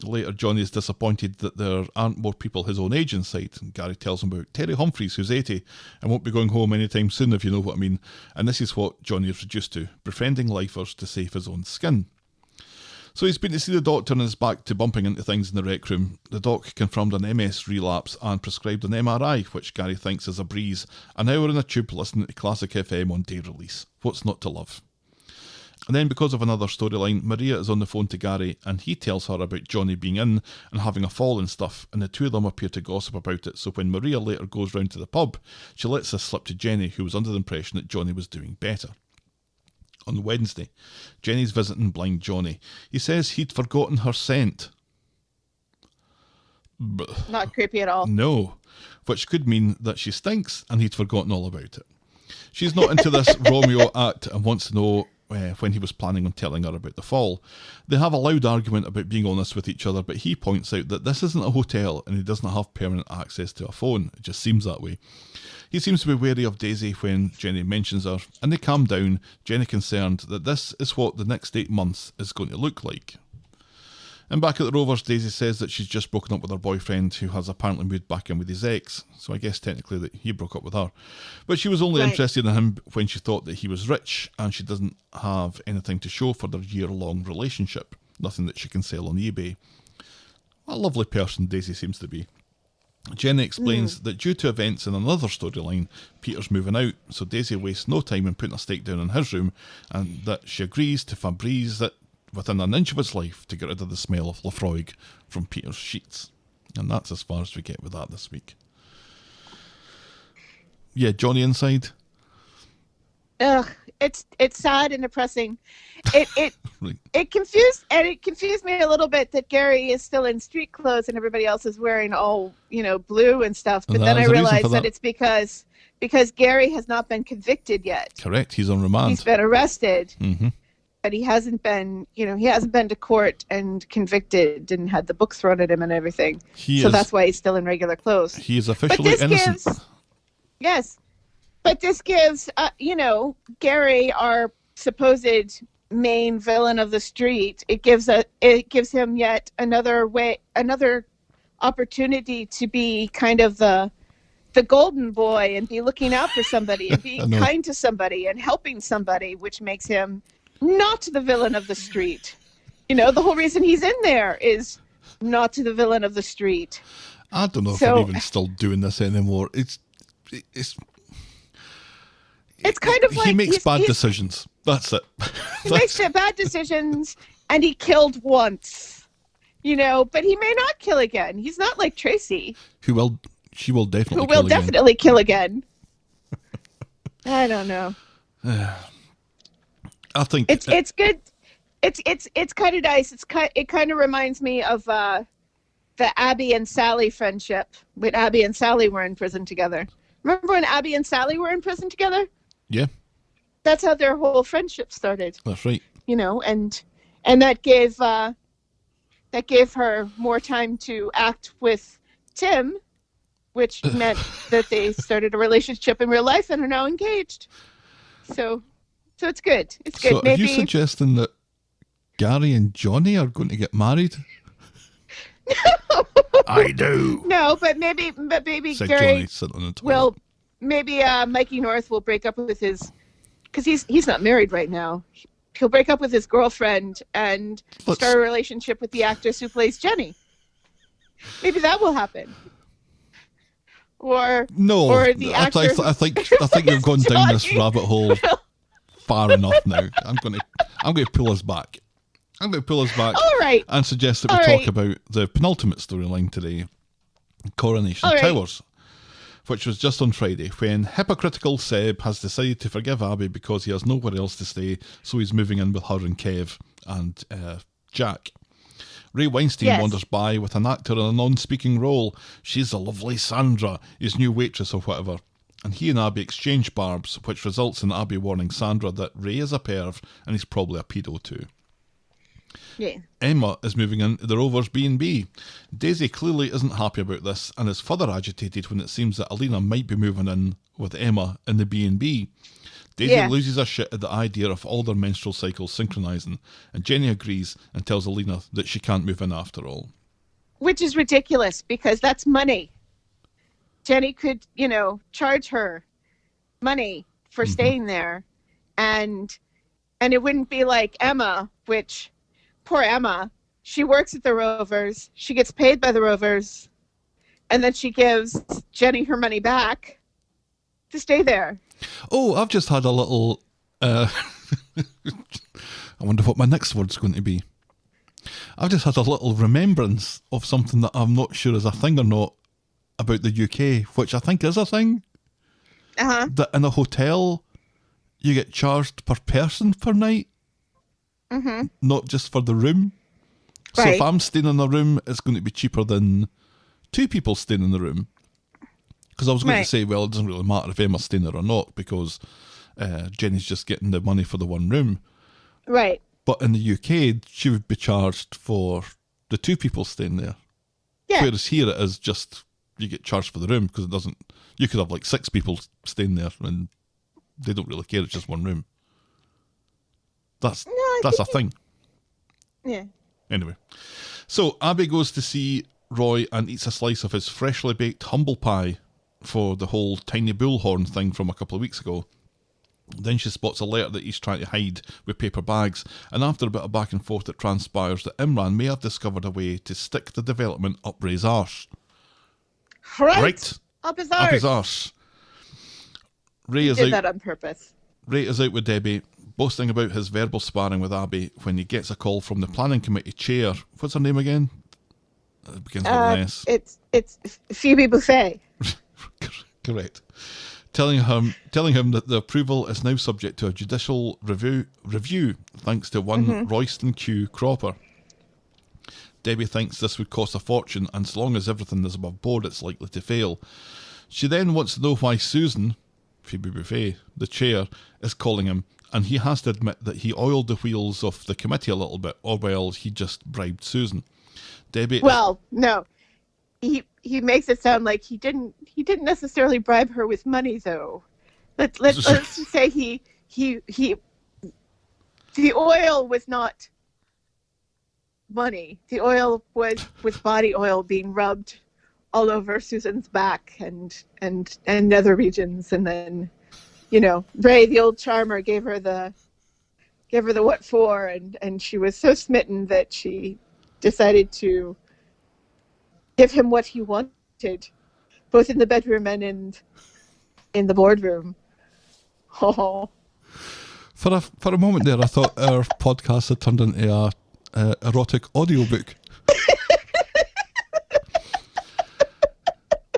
Later, Johnny is disappointed that there aren't more people his own age in sight, and Gary tells him about Terry Humphreys, who's 80 and won't be going home anytime soon, if you know what I mean. And this is what Johnny is reduced to, befriending lifers to save his own skin. So he's been to see the doctor and is back to bumping into things in the rec room. The doc confirmed an MS relapse and prescribed an MRI, which Gary thinks is a breeze. An hour in a tube listening to Classic FM on day release. What's not to love? And then because of another storyline, Maria is on the phone to Gary and he tells her about Johnny being in and having a fall and stuff, and the two of them appear to gossip about it. So when Maria later goes round to the pub, she lets this slip to Jenny, who was under the impression that Johnny was doing better. On Wednesday, Jenny's visiting blind Johnny. He says he'd forgotten her scent. Not creepy at all. No, which could mean that she stinks and he'd forgotten all about it. She's not into this Romeo act and wants to know when he was planning on telling her about the fall. They have a loud argument about being honest with each other, but he points out that this isn't a hotel and he doesn't have permanent access to a phone. It just seems that way. He seems to be wary of Daisy when Jenny mentions her, and they calm down, Jenny concerned that this is what the next 8 months is going to look like. And back at the Rovers, Daisy says that she's just broken up with her boyfriend, who has apparently moved back in with his ex, so I guess technically that he broke up with her. But she was only interested in him when she thought that he was rich, and she doesn't have anything to show for their year-long relationship. Nothing that she can sell on eBay. What a lovely person Daisy seems to be. Jenny explains that due to events in another storyline, Peter's moving out, so Daisy wastes no time in putting a stake down in his room, and that she agrees to Febreze it within an inch of his life to get rid of the smell of Lafroig from Peter's sheets. And that's as far as we get with that this week. Yeah, Johnny inside. Ugh, it's sad and depressing. It Right. it confused me a little bit that Gary is still in street clothes and everybody else is wearing all blue and stuff. But then I realized that it's because Gary has not been convicted yet. Correct. He's on remand. He's been arrested. Mm-hmm. But he hasn't been to court and convicted and had the books thrown at him and everything. That's why he's still in regular clothes. He is officially innocent. But this gives, Gary, our supposed main villain of the street, it gives him yet another opportunity to be kind of the golden boy and be looking out for somebody and being kind to somebody and helping somebody, which makes him not the villain of the street. The whole reason he's in there is not the villain of the street. I don't know if I'm even still doing this anymore. It's kind of like he makes bad decisions. That's it. He makes bad decisions, and he killed once. But he may not kill again. He's not like Tracy. She will definitely definitely kill again. I don't know. I think it's good. It's kind of nice. It kind of reminds me of the Abby and Sally friendship when Abby and Sally were in prison together. Remember when Abby and Sally were in prison together? Yeah. That's how their whole friendship started. That's right. You know, and that gave her more time to act with Tim, which meant that they started a relationship in real life and are now engaged. So it's good. It's good. So are you suggesting that Gary and Johnny are going to get married? No. I do. No, but maybe Said Gary Johnny on the toilet. will. Maybe Mikey North will break up with his, because he's not married right now. He'll break up with his girlfriend and start a relationship with the actress who plays Jenny. Maybe that will happen. Or the actor. I think you've gone down this rabbit hole far enough now. I'm going to pull us back. I'm going to pull us back. All right. And suggest that we talk about the penultimate storyline today, Coronation Towers, which was just on Friday, when hypocritical Seb has decided to forgive Abby because he has nowhere else to stay, so he's moving in with her and Kev and Jack. Ray Weinstein wanders by with an actor in a non-speaking role. She's the lovely Sandra, his new waitress or whatever. And he and Abby exchange barbs, which results in Abby warning Sandra that Ray is a perv and he's probably a pedo too. Yeah. Emma is moving into the Rovers B&B. Daisy clearly isn't happy about this and is further agitated when it seems that Alina might be moving in with Emma in the B&B. Daisy loses her shit at the idea of all their menstrual cycles synchronising, and Jenny agrees and tells Alina that she can't move in after all. Which is ridiculous, because that's money. Jenny could, charge her money for staying there, and it wouldn't be like Emma, which, poor Emma, she works at the Rovers, she gets paid by the Rovers, and then she gives Jenny her money back to stay there. Oh, I've just had a little... I wonder what my next word's going to be. I've just had a little remembrance of something that I'm not sure is a thing or not about the UK, which I think is a thing. Uh-huh. That in a hotel, you get charged per person per night. Mm-hmm. Not just for the room. Right. So if I'm staying in a room, it's going to be cheaper than two people staying in the room. Because I was going to say, well, it doesn't really matter if Emma's staying there or not, because Jenny's just getting the money for the one room. Right. But in the UK, she would be charged for the two people staying there. Yeah. Whereas here it is just, you get charged for the room, because it doesn't, you could have like 6 people staying there and they don't really care, it's just one room. That's a thing. Yeah. Anyway. So Abby goes to see Roy and eats a slice of his freshly baked humble pie for the whole tiny bullhorn thing from a couple of weeks ago. Then she spots a letter that he's trying to hide with paper bags, and after a bit of back and forth it transpires that Imran may have discovered a way to stick the development up Ray's arse. Right. Up his arse. Up his arse. Ray He did that on purpose. Ray is out with Debbie, boasting about his verbal sparring with Abby when he gets a call from the planning committee chair. What's her name again? It begins with an S. It's Phoebe Buffet. Correct. Telling him that the approval is now subject to a judicial review thanks to one Royston Q. Cropper. Debbie thinks this would cost a fortune, and so long as everything is above board, it's likely to fail. She then wants to know why Susan, Phoebe Buffet, the chair, is calling him, and he has to admit that he oiled the wheels of the committee a little bit, or well, he just bribed Susan. Debbie. Well, no. He makes it sound like he didn't necessarily bribe her with money, though. Let's just say the oil was not money. The oil was body oil being rubbed all over Susan's back and nether regions, and then Ray, the old charmer, gave her the what for, and she was so smitten that she decided to give him what he wanted, both in the bedroom and in the boardroom. Oh. For a moment there, I thought our podcast had turned into a erotic audiobook.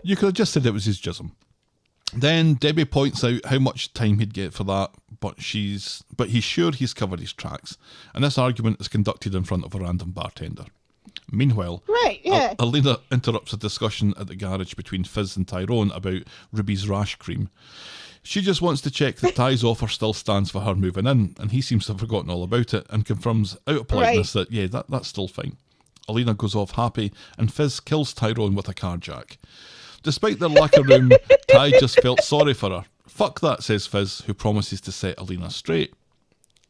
You could have just said it was his jism. Then Debbie points out how much time he'd get for that, but he's sure he's covered his tracks, and this argument is conducted in front of a random bartender. Meanwhile, Right, yeah. Alina interrupts a discussion at the garage between Fizz and Tyrone about Ruby's rash cream. She just wants to check that Ty's offer still stands for her moving in, and he seems to have forgotten all about it and confirms out of politeness that, yeah, that's still fine. Alina goes off happy, and Fizz kills Tyrone with a carjack. Despite their locker room, Ty just felt sorry for her. Fuck that, says Fizz, who promises to set Alina straight.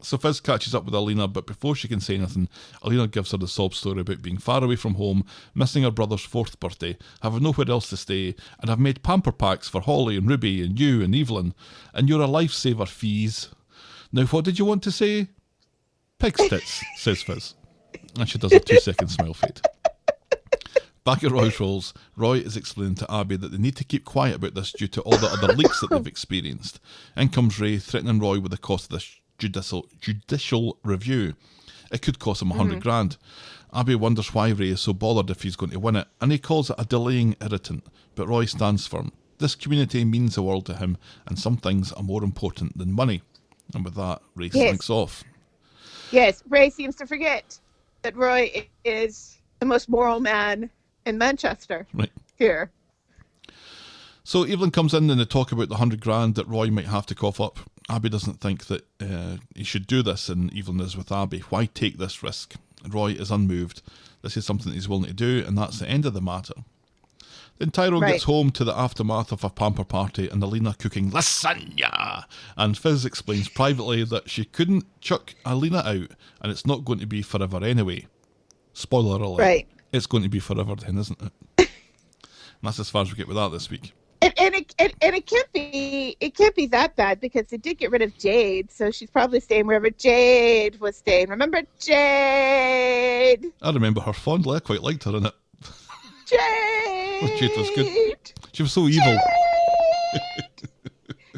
So Fizz catches up with Alina, but before she can say anything, Alina gives her the sob story about being far away from home, missing her brother's 4th birthday, having nowhere else to stay, and have made pamper packs for Holly and Ruby and you and Evelyn, and you're a lifesaver, Fees. Now what did you want to say? Pig's tits, says Fizz. And she does a 2-second smile fade. Back at Roy's Rolls, Roy is explaining to Abby that they need to keep quiet about this due to all the other leaks that they've experienced. In comes Ray, threatening Roy with the cost of this judicial review. It could cost him $100,000. Abby wonders why Ray is so bothered if he's going to win it, and he calls it a delaying irritant, but Roy stands firm. This community means the world to him, and some things are more important than money. And with that, Ray slinks off. Yes, Ray seems to forget that Roy is the most moral man in Manchester. Right. Here. So Evelyn comes in and they talk about the $100,000 that Roy might have to cough up. Abby doesn't think that he should do this, and Evelyn is with Abby. Why take this risk? Roy is unmoved. This is something he's willing to do, and that's the end of the matter. Then Tyrone gets home to the aftermath of a pamper party and Alina cooking lasagna. And Fizz explains privately that she couldn't chuck Alina out, and it's not going to be forever anyway. Spoiler alert. Right. It's going to be forever then, isn't it? And that's as far as we get with that this week. And it can't be that bad because they did get rid of Jade, so she's probably staying wherever Jade was staying. Remember Jade? I remember her fondly. I quite liked her in it. Jade! Jade was good. She was so evil.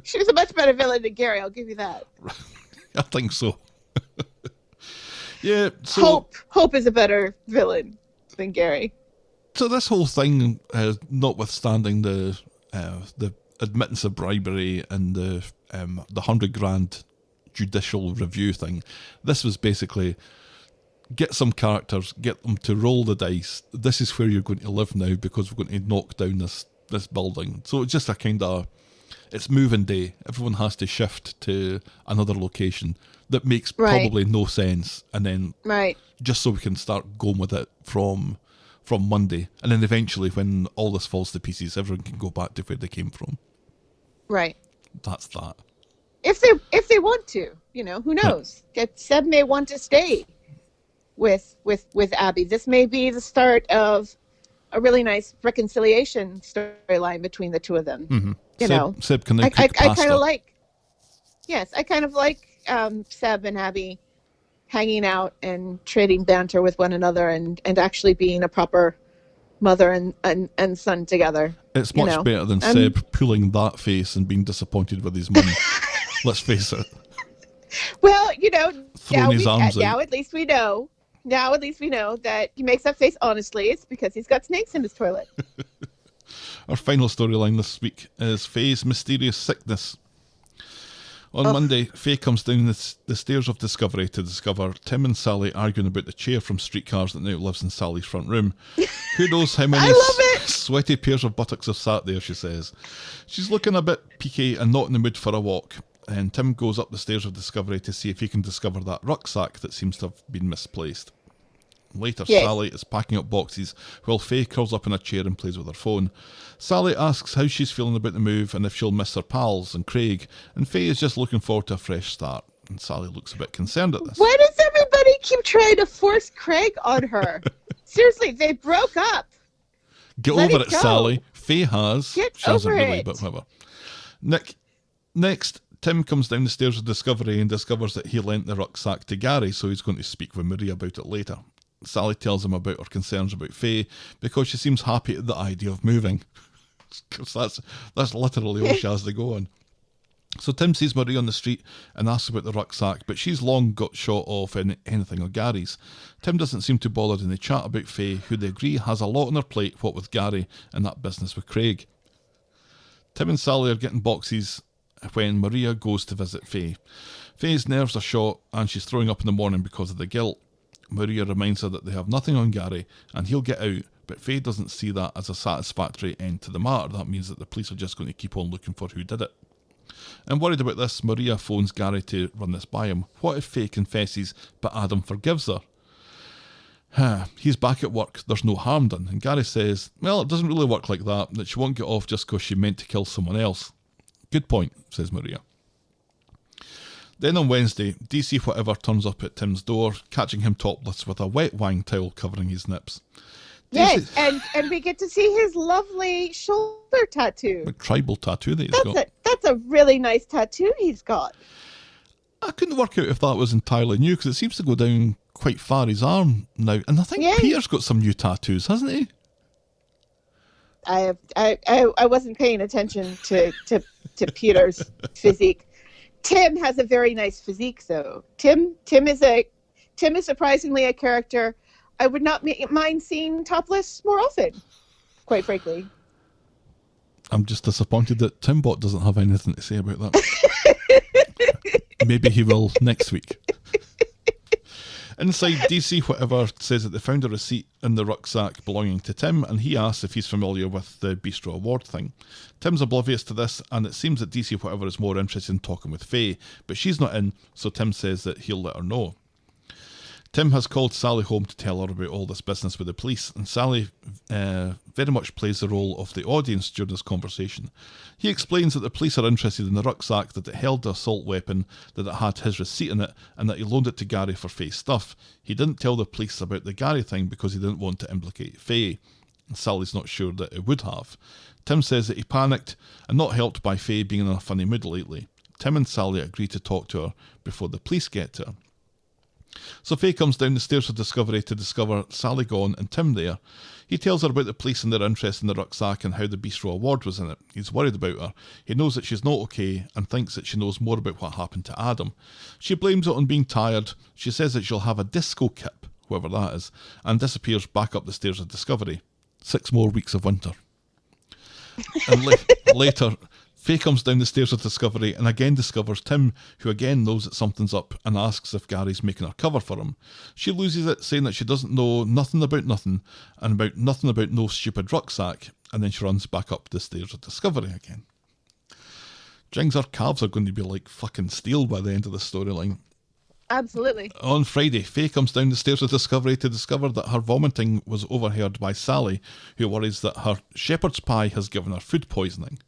She was a much better villain than Gary, I'll give you that. I think so. Yeah, so... Hope is a better villain than Gary. So this whole thing, notwithstanding the admittance of bribery and the $100,000 judicial review thing, this was basically get some characters, get them to roll the dice. This is where you're going to live now because we're going to knock down this building. So it's just a kind of, it's moving day. Everyone has to shift to another location that makes probably no sense, and then just so we can start going with it from Monday, and then eventually when all this falls to pieces, everyone can go back to where they came from. Right. That's that. If they want to, who knows? Seb may want to stay with Abby. This may be the start of a really nice reconciliation storyline between the two of them. Mm-hmm. Seb can then cook pasta. I kind of like. Yes, I kind of like Seb and Abby hanging out and trading banter with one another and actually being a proper mother and son together. It's much better than Seb pulling that face and being disappointed with his mum. Let's face it. Well, now at least we know. Now at least we know that he makes that face honestly. It's because he's got snakes in his toilet. Our final storyline this week is Faye's mysterious sickness. On Monday, Faye comes down the stairs of Discovery to discover Tim and Sally arguing about the chair from Streetcars that now lives in Sally's front room. Who knows how many sweaty pairs of buttocks have sat there, she says. She's looking a bit peaky and not in the mood for a walk. And Tim goes up the stairs of Discovery to see if he can discover that rucksack that seems to have been misplaced. Later, Sally is packing up boxes while Faye curls up in a chair and plays with her phone. Sally asks how she's feeling about the move and if she'll miss her pals and Craig, and Faye is just looking forward to a fresh start. And Sally looks a bit concerned at this. Why does everybody keep trying to force Craig on her? Seriously, they broke up. Get over it, Sally. Faye has. Get she hasn't over really, it. but whatever. Next, Tim comes down the stairs of Discovery and discovers that he lent the rucksack to Gary, so he's going to speak with Marie about it later. Sally tells him about her concerns about Faye because she seems happy at the idea of moving. Because that's literally all she has to go on. So Tim sees Marie on the street and asks about the rucksack, but she's long got shot off in anything of Gary's. Tim doesn't seem too bothered and they chat about Faye, who they agree has a lot on her plate, what with Gary and that business with Craig. Tim and Sally are getting boxes when Maria goes to visit Faye. Faye's nerves are shot and she's throwing up in the morning because of the guilt. Maria reminds her that they have nothing on Gary and he'll get out, but Faye doesn't see that as a satisfactory end to the matter. That means that the police are just going to keep on looking for who did it. And worried about this, Maria phones Gary to run this by him. What if Faye confesses but Adam forgives her? He's back at work, there's no harm done. And Gary says, well, it doesn't really work like that, that she won't get off just because she meant to kill someone else. Good point, says Maria. Then on Wednesday, DC Whatever turns up at Tim's door, catching him topless with a wet wang towel covering his nips. Yes, and we get to see his lovely shoulder tattoo. A tribal tattoo that he's got. That's a really nice tattoo he's got. I couldn't work out if that was entirely new, because it seems to go down quite far his arm now. And I think Peter's got some new tattoos, hasn't he? I wasn't paying attention to Peter's physique. Tim has a very nice physique, though. Tim is surprisingly a character I would not mind seeing topless more often, quite frankly. I'm just disappointed that Timbot doesn't have anything to say about that. Maybe he will next week. Inside, DC Whatever says that they found a receipt in the rucksack belonging to Tim, and he asks if he's familiar with the Bistro Award thing. Tim's oblivious to this, and it seems that DC Whatever is more interested in talking with Faye, but she's not in, so Tim says that he'll let her know. Tim has called Sally home to tell her about all this business with the police, and Sally very much plays the role of the audience during this conversation. He explains that the police are interested in the rucksack, that it held the assault weapon, that it had his receipt in it, and that he loaned it to Gary for Faye's stuff. He didn't tell the police about the Gary thing because he didn't want to implicate Faye, and Sally's not sure that it would have. Tim says that he panicked, and not helped by Faye being in a funny mood lately. Tim and Sally agree to talk to her before the police get to her. So Faye comes down the stairs of Discovery to discover Sally gone and Tim there. He tells her about the police and their interest in the rucksack and how the Bistro Award was in it. He's worried about her. He knows that she's not okay and thinks that she knows more about what happened to Adam. She blames it on being tired. She says that she'll have a disco kip, whoever that is, and disappears back up the stairs of Discovery. 6 more weeks of winter. And later, Faye comes down the stairs of Discovery and again discovers Tim, who again knows that something's up, and asks if Gary's making her cover for him. She loses it, saying that she doesn't know nothing about nothing, and about nothing about no stupid rucksack, and then she runs back up the stairs of Discovery again. Jings, her calves are going to be like fucking steel by the end of the storyline. Absolutely. On Friday, Faye comes down the stairs of Discovery to discover that her vomiting was overheard by Sally, who worries that her shepherd's pie has given her food poisoning.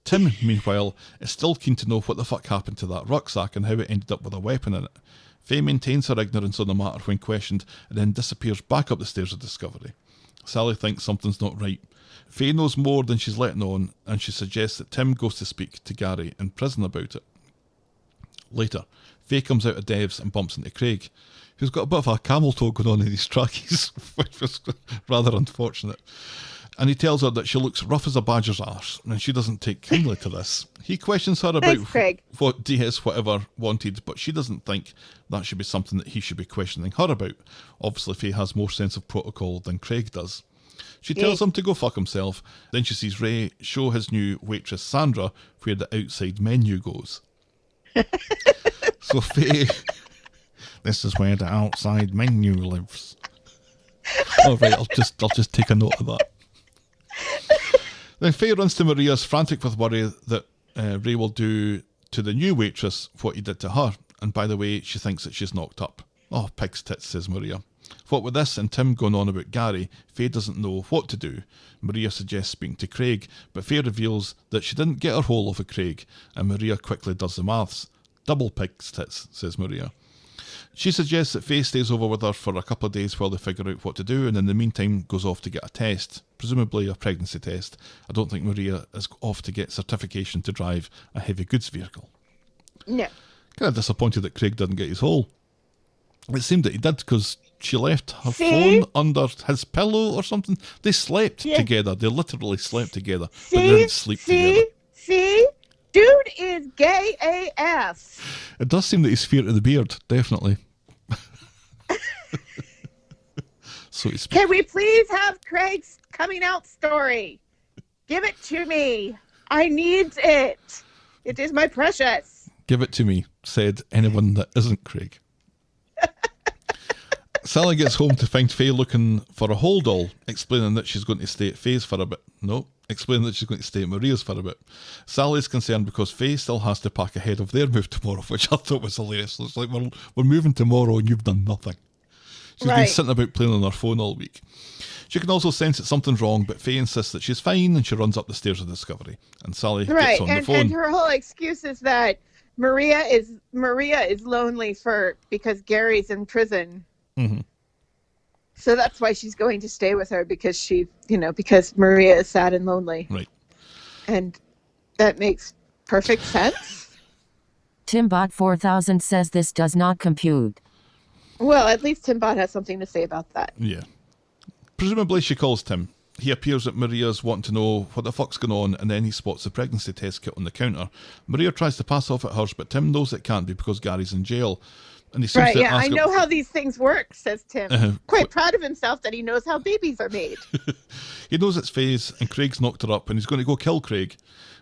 Tim, meanwhile, is still keen to know what the fuck happened to that rucksack and how it ended up with a weapon in it. Faye maintains her ignorance on the matter when questioned and then disappears back up the stairs of Discovery. Sally thinks something's not right. Faye knows more than she's letting on, and she suggests that Tim goes to speak to Gary in prison about it. Later, Faye comes out of Dev's and bumps into Craig, who's got a bit of a camel toe going on in his trackies, which was rather unfortunate. And he tells her that she looks rough as a badger's arse, and she doesn't take kindly to this. He questions her about what DS Whatever wanted, but she doesn't think that should be something that he should be questioning her about. Obviously, Faye has more sense of protocol than Craig does. She tells him to go fuck himself. Then she sees Ray show his new waitress Sandra where the outside menu goes. So Faye, this is where the outside menu lives. All right, I'll just take a note of that. Then Faye runs to Maria's, frantic with worry that Ray will do to the new waitress what he did to her. And by the way, she thinks that she's knocked up. Oh, pig's tits, says Maria. What with this and Tim going on about Gary, Faye doesn't know what to do. Maria suggests speaking to Craig, but Faye reveals that she didn't get her whole off of Craig, and Maria quickly does the maths. Double pig's tits, says Maria. She suggests that Faye stays over with her for a couple of days while they figure out what to do, and in the meantime goes off to get a test, presumably a pregnancy test. I don't think Maria is off to get certification to drive a heavy goods vehicle. No. Kind of disappointed that Craig didn't get his whole. It seemed that he did, because she left her phone under his pillow or something. They slept together. They literally slept together, but they didn't sleep together. See? Dude is gay AF. It does seem that he's fear to the beard, definitely. So to speak. Can we please have Craig's coming out story? Give it to me. I need it. It is my precious. Give it to me, said anyone that isn't Craig. Sally gets home to find Faye looking for a hold all, explaining that she's going to stay at Faye's for a bit. No, explaining that she's going to stay at Maria's for a bit. Sally's concerned because Faye still has to pack ahead of their move tomorrow, which I thought was hilarious. It's like, we're moving tomorrow and you've done nothing. She's been sitting about playing on her phone all week. She can also sense that something's wrong, but Faye insists that she's fine and she runs up the stairs of Discovery. And Sally gets on the phone. And her whole excuse is that Maria is lonely because Gary's in prison. Mm-hmm. So that's why she's going to stay with her, because because Maria is sad and lonely. Right. And that makes perfect sense. Timbot 4000 says this does not compute. Well, at least Timbot has something to say about that. Yeah. Presumably she calls Tim. He appears at Maria's wanting to know what the fuck's going on, and then he spots the pregnancy test kit on the counter. Maria tries to pass off at hers, but Tim knows it can't be because Gary's in jail. And he seems to ask I know how these things work, says Tim. Quite proud of himself that he knows how babies are made. He knows it's Faye's, and Craig's knocked her up, and he's going to go kill Craig.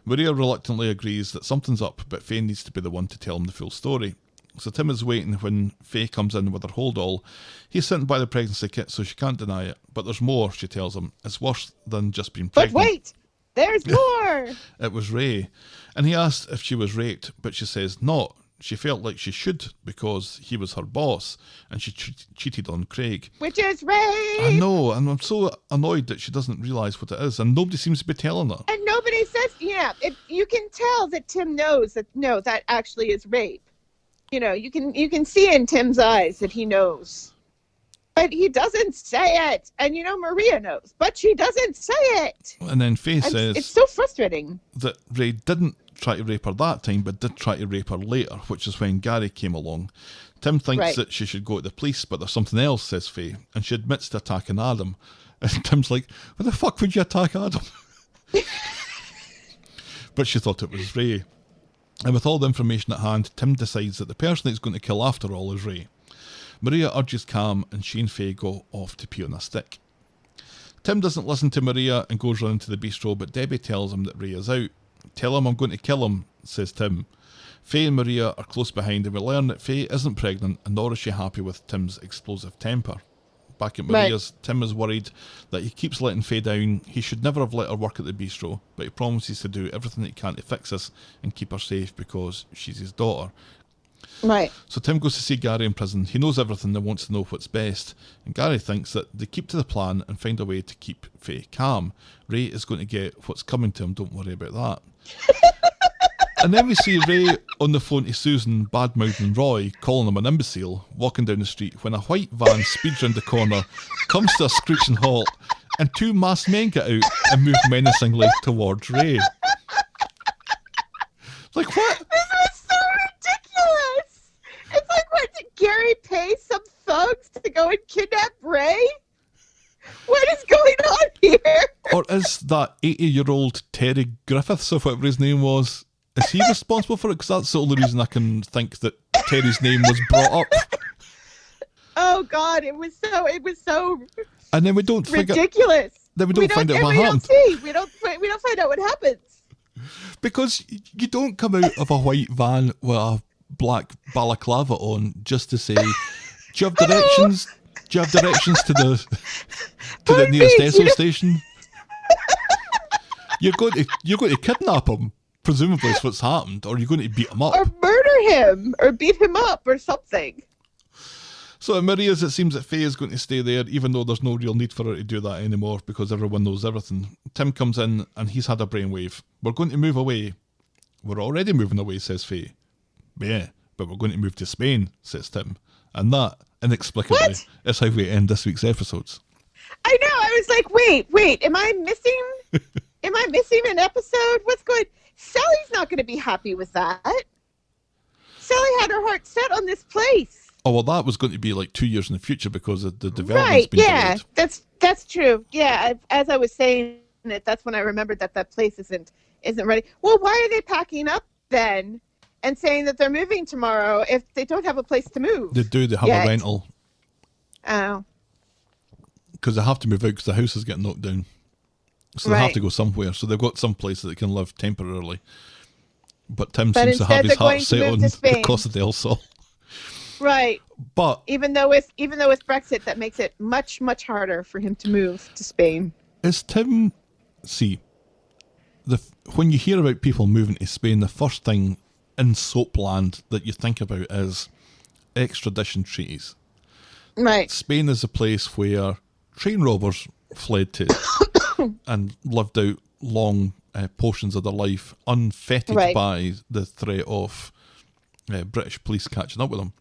Maria reluctantly agrees that something's up, but Faye needs to be the one to tell him the full story. So Tim is waiting when Faye comes in with her hold all. He's sitting by the pregnancy kit, so she can't deny it. But there's more, she tells him. It's worse than just being pregnant. But wait, there's more. It was Ray. And he asked if she was raped, but she says not. She felt like she should because he was her boss, and she cheated on Craig. Which is rape! I know, and I'm so annoyed that she doesn't realise what it is, and nobody seems to be telling her. And nobody says, you can tell that Tim knows that, no, that actually is rape. You can see in Tim's eyes that he knows. But he doesn't say it. And Maria knows, but she doesn't say it. And then Faye says it's so frustrating that Ray didn't try to rape her that time, but did try to rape her later, which is when Gary came along. Tim thinks that she should go to the police, but there's something else, says Faye, and she admits to attacking Adam. And Tim's like, why the fuck would you attack Adam? But she thought it was Ray. And with all the information at hand, Tim decides that the person he's going to kill after all is Ray. Maria urges calm, and she and Faye go off to pee on a stick. Tim doesn't listen to Maria and goes running to the bistro, but Debbie tells him that Ray is out. Tell him I'm going to kill him, says Tim. Faye and Maria are close behind, and we learn that Faye isn't pregnant, and nor is she happy with Tim's explosive temper. Back at Maria's, Tim is worried that he keeps letting Faye down. He should never have let her work at the bistro, but he promises to do everything he can to fix this and keep her safe because she's his daughter. Right. So Tim goes to see Gary in prison. He knows everything and wants to know what's best. And Gary thinks that they keep to the plan and find a way to keep Faye calm. Ray is going to get what's coming to him. Don't worry about that. And then we see Ray on the phone to Susan, bad-mouthing Roy, calling him an imbecile, walking down the street when a white van speeds round the corner, comes to a screeching halt, and two masked men get out and move menacingly towards Ray. Like, what? This was so ridiculous! It's like, what, did Gary pay some thugs to go and kidnap Ray? What is going on here? Or is that 80-year-old Terry Griffiths, or whatever his name was, is he responsible for it? Because that's the only reason I can think that Terry's name was brought up. Oh God, it was so And then we don't figure, ridiculous. Then we don't find out what happened. We don't find out what happens. Because you don't come out of a white van with a black balaclava on just to say, do you have directions? Do you have directions to the nearest Esso station? You're going to kidnap him. Presumably is what's happened, or you're going to beat him up. Or murder him, or beat him up, or something. So at Maria's, it seems that Faye is going to stay there, even though there's no real need for her to do that anymore, because everyone knows everything. Tim comes in, and he's had a brainwave. We're going to move away. We're already moving away, says Faye. Yeah, but we're going to move to Spain, says Tim. And that, inexplicably, is how we end this week's episodes. I know, I was like, wait, am I missing an episode? What's going on? Sally's not going to be happy with that. Sally had her heart set on this place. Oh, well, that was going to be like 2 years in the future because the development's been delayed. That's true. Yeah, as I was saying it, that's when I remembered that place isn't ready. Well, why are they packing up then and saying that they're moving tomorrow if they don't have a place to move? They have a rental. Oh. Because they have to move out because the house is getting knocked down. So they have Right. to go somewhere. So they've got some place that they can live temporarily. But Tim But seems to have instead his they're going heart to set move on to the Spain. Costa del Sol. Right. But Even though with Brexit, that makes it much, much harder for him to move to Spain. is Tim... See, when you hear about people moving to Spain, the first thing in soapland that you think about is extradition treaties. Right. Spain is a place where train robbers fled to and lived out long portions of their life unfettered Right. by the threat of British police catching up with them.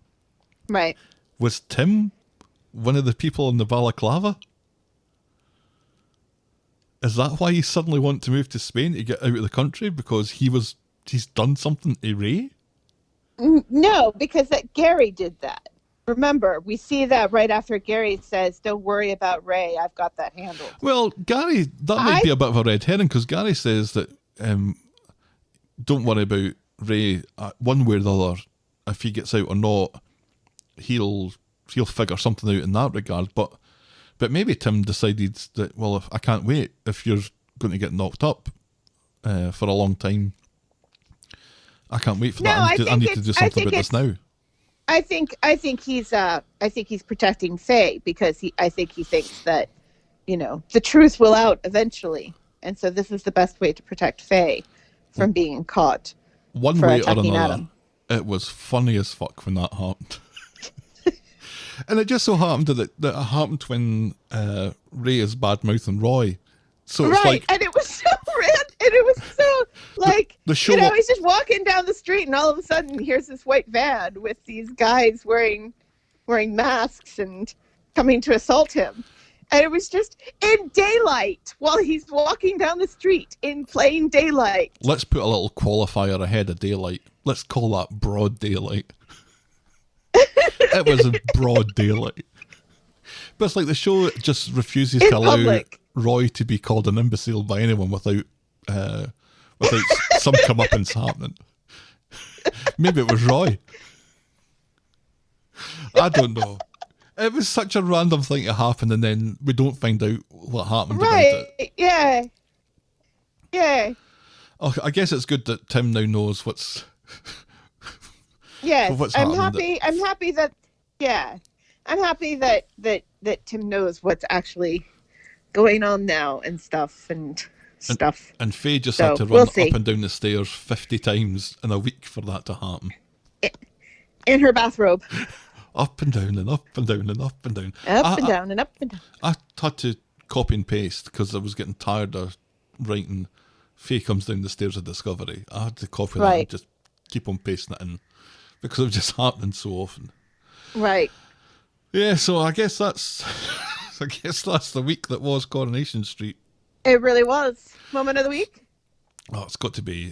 Right. Was Tim one of the people in the balaclava? Is that why he suddenly wanted to move to Spain to get out of the country? Because he's done something to Ray? No, because Gary did that. Remember, we see that right after Gary says, "Don't worry about Ray. I've got that handled." Well, Gary, that might be a bit of a red herring, because Gary says that don't worry about Ray one way or the other. If he gets out or not, he'll figure something out in that regard. But maybe Tim decided that, well, if I can't wait if you're going to get knocked up for a long time. I can't wait for that. I need to do something about this now. I think he's protecting Faye because I think he thinks that, the truth will out eventually, and so this is the best way to protect Faye from being caught. One for way or attacking another, Adam. it was funny as fuck when that happened. And it just so happened that it happened when Ray is bad mouthing Roy. So it's like, and it was so random, and it was so like the show he's just walking down the street, and all of a sudden here's this white van with these guys wearing masks and coming to assault him, and it was just in daylight while he's walking down the street in plain daylight. Let's put a little qualifier ahead of daylight. Let's call that broad daylight. It was in broad daylight. But it's like the show just refuses to allow public. Roy to be called an imbecile by anyone without some comeuppance happening. Maybe it was Roy. I don't know. It was such a random thing to happen, and then we don't find out what happened about it. Yeah. Oh, I guess it's good that Tim now knows what's... Yes, what's I'm happened. happy that Tim knows what's actually going on now and stuff. And Faye just So, had to we'll run see. up and down the stairs 50 times in a week for that to happen. in her bathrobe, Up and down and up and down and up and down. up and down and up and down. I had to copy and paste because I was getting tired of writing Faye comes down the stairs of Discovery. I had to copy that and Right. just keep on pasting it in because it was just happening so often. Right. Yeah, so I guess that's the week that was Coronation Street. It really was. Moment of the week? Oh, it's got to be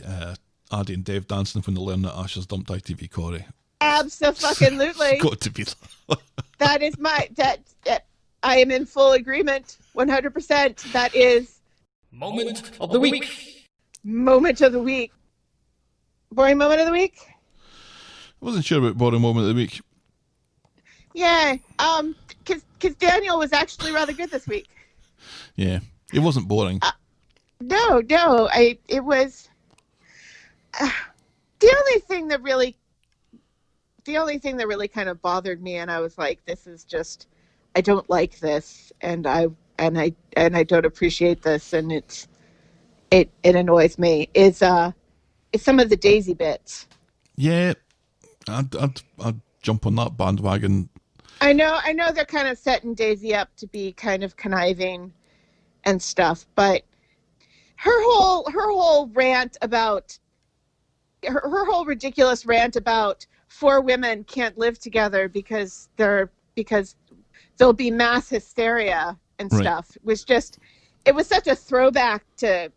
Addy and Dev dancing when they learn that Asha's dumped ITV Corey. Absolutely. Got to be that. That is that I am in full agreement. 100%. That is Moment of the week. moment of the week. Boring moment of the week? I wasn't sure about boring moment of the week. Yeah. Because Daniel was actually rather good this week. Yeah, it wasn't boring. No. It was the only thing that really kind of bothered me, and I was like, this is just, I don't like this, and I don't appreciate this, and it annoys me. Is some of the Daisy bits. Yeah, I'd jump on that bandwagon. I know they're kind of setting Daisy up to be kind of conniving and stuff, but her whole rant about her whole ridiculous rant about 4 women can't live together because there'll be mass hysteria and Right. stuff was just, it was such a throwback to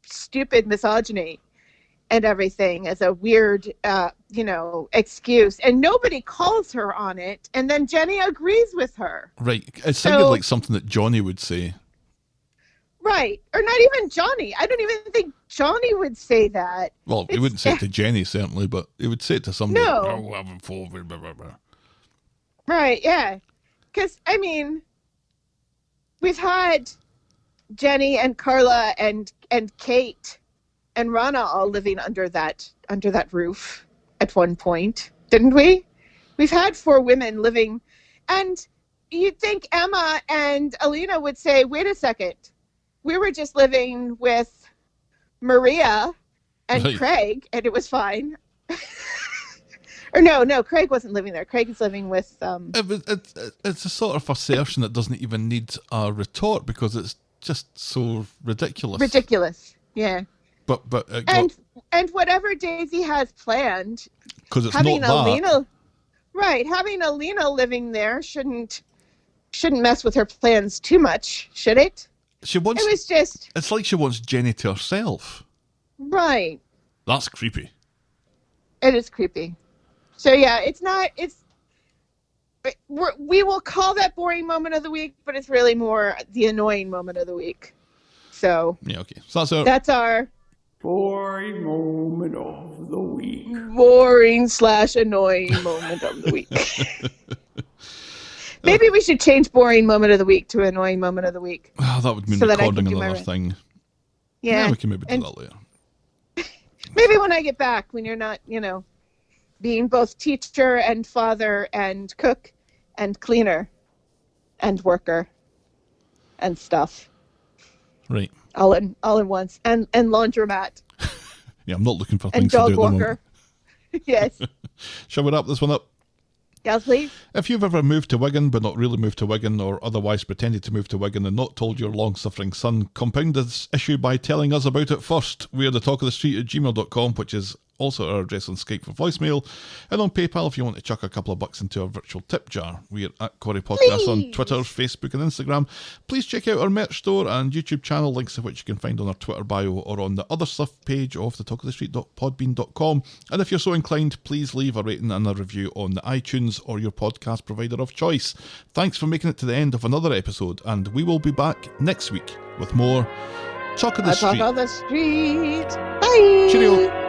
stupid misogyny and everything as a weird excuse, and nobody calls her on it, and then Jenny agrees with her. Right, it sounded So- like something that Johnny would say. Right. Or not even Johnny. I don't even think Johnny would say that. Well, he It's- wouldn't say it to Jenny, certainly, but he would say it to somebody. No. Oh, I'm full, blah, blah, blah. Right, yeah. Because, I mean, we've had Jenny and Carla and Kate and Rana all living under that roof at one point, didn't we? We've had 4 women living, and you'd think Emma and Alina would say, wait a second, we were just living with Maria and Craig, and it was fine. Or no, Craig wasn't living there. Craig is living with... It's a sort of assertion that doesn't even need a retort because it's just so ridiculous. Ridiculous, yeah. But and whatever Daisy has planned, because it's having not Alina, right? Having Alina living there shouldn't mess with her plans too much, should it? She wants. It was just. It's like she wants Jenny to herself. Right. That's creepy. It is creepy. So yeah, it's not. We will call that boring moment of the week, but it's really more the annoying moment of the week. So yeah, okay. So that's our boring moment of the week. Boring/annoying moment of the week. Maybe we should change boring moment of the week to annoying moment of the week. Oh, that would mean so recording another thing. Yeah, we can maybe do that later. Maybe when I get back, when you're not, being both teacher and father and cook and cleaner and worker and stuff. Right. All in once. And laundromat. Yeah, I'm not looking for and things to do at the dog moment. walker. Yes. Shall we wrap this one up? Yes, please. If you've ever moved to Wigan but not really moved to Wigan, or otherwise pretended to move to Wigan and not told your long-suffering son, compound this issue by telling us about it first. We're the talk of the street at gmail.com, which is also our address on Skype for voicemail, and on PayPal if you want to chuck a couple of bucks into our virtual tip jar. We're at Corey Podcast on Twitter, Facebook and Instagram. Please check out our merch store and YouTube channel, links of which you can find on our Twitter bio or on the other stuff page of thetalkofthestreet.podbean.com. And if you're so inclined, please leave a rating and a review on the iTunes or your podcast provider of choice. Thanks for making it to the end of another episode, and we will be back next week with more Talk of the Street. Talk of the Street. Bye. Cheerio.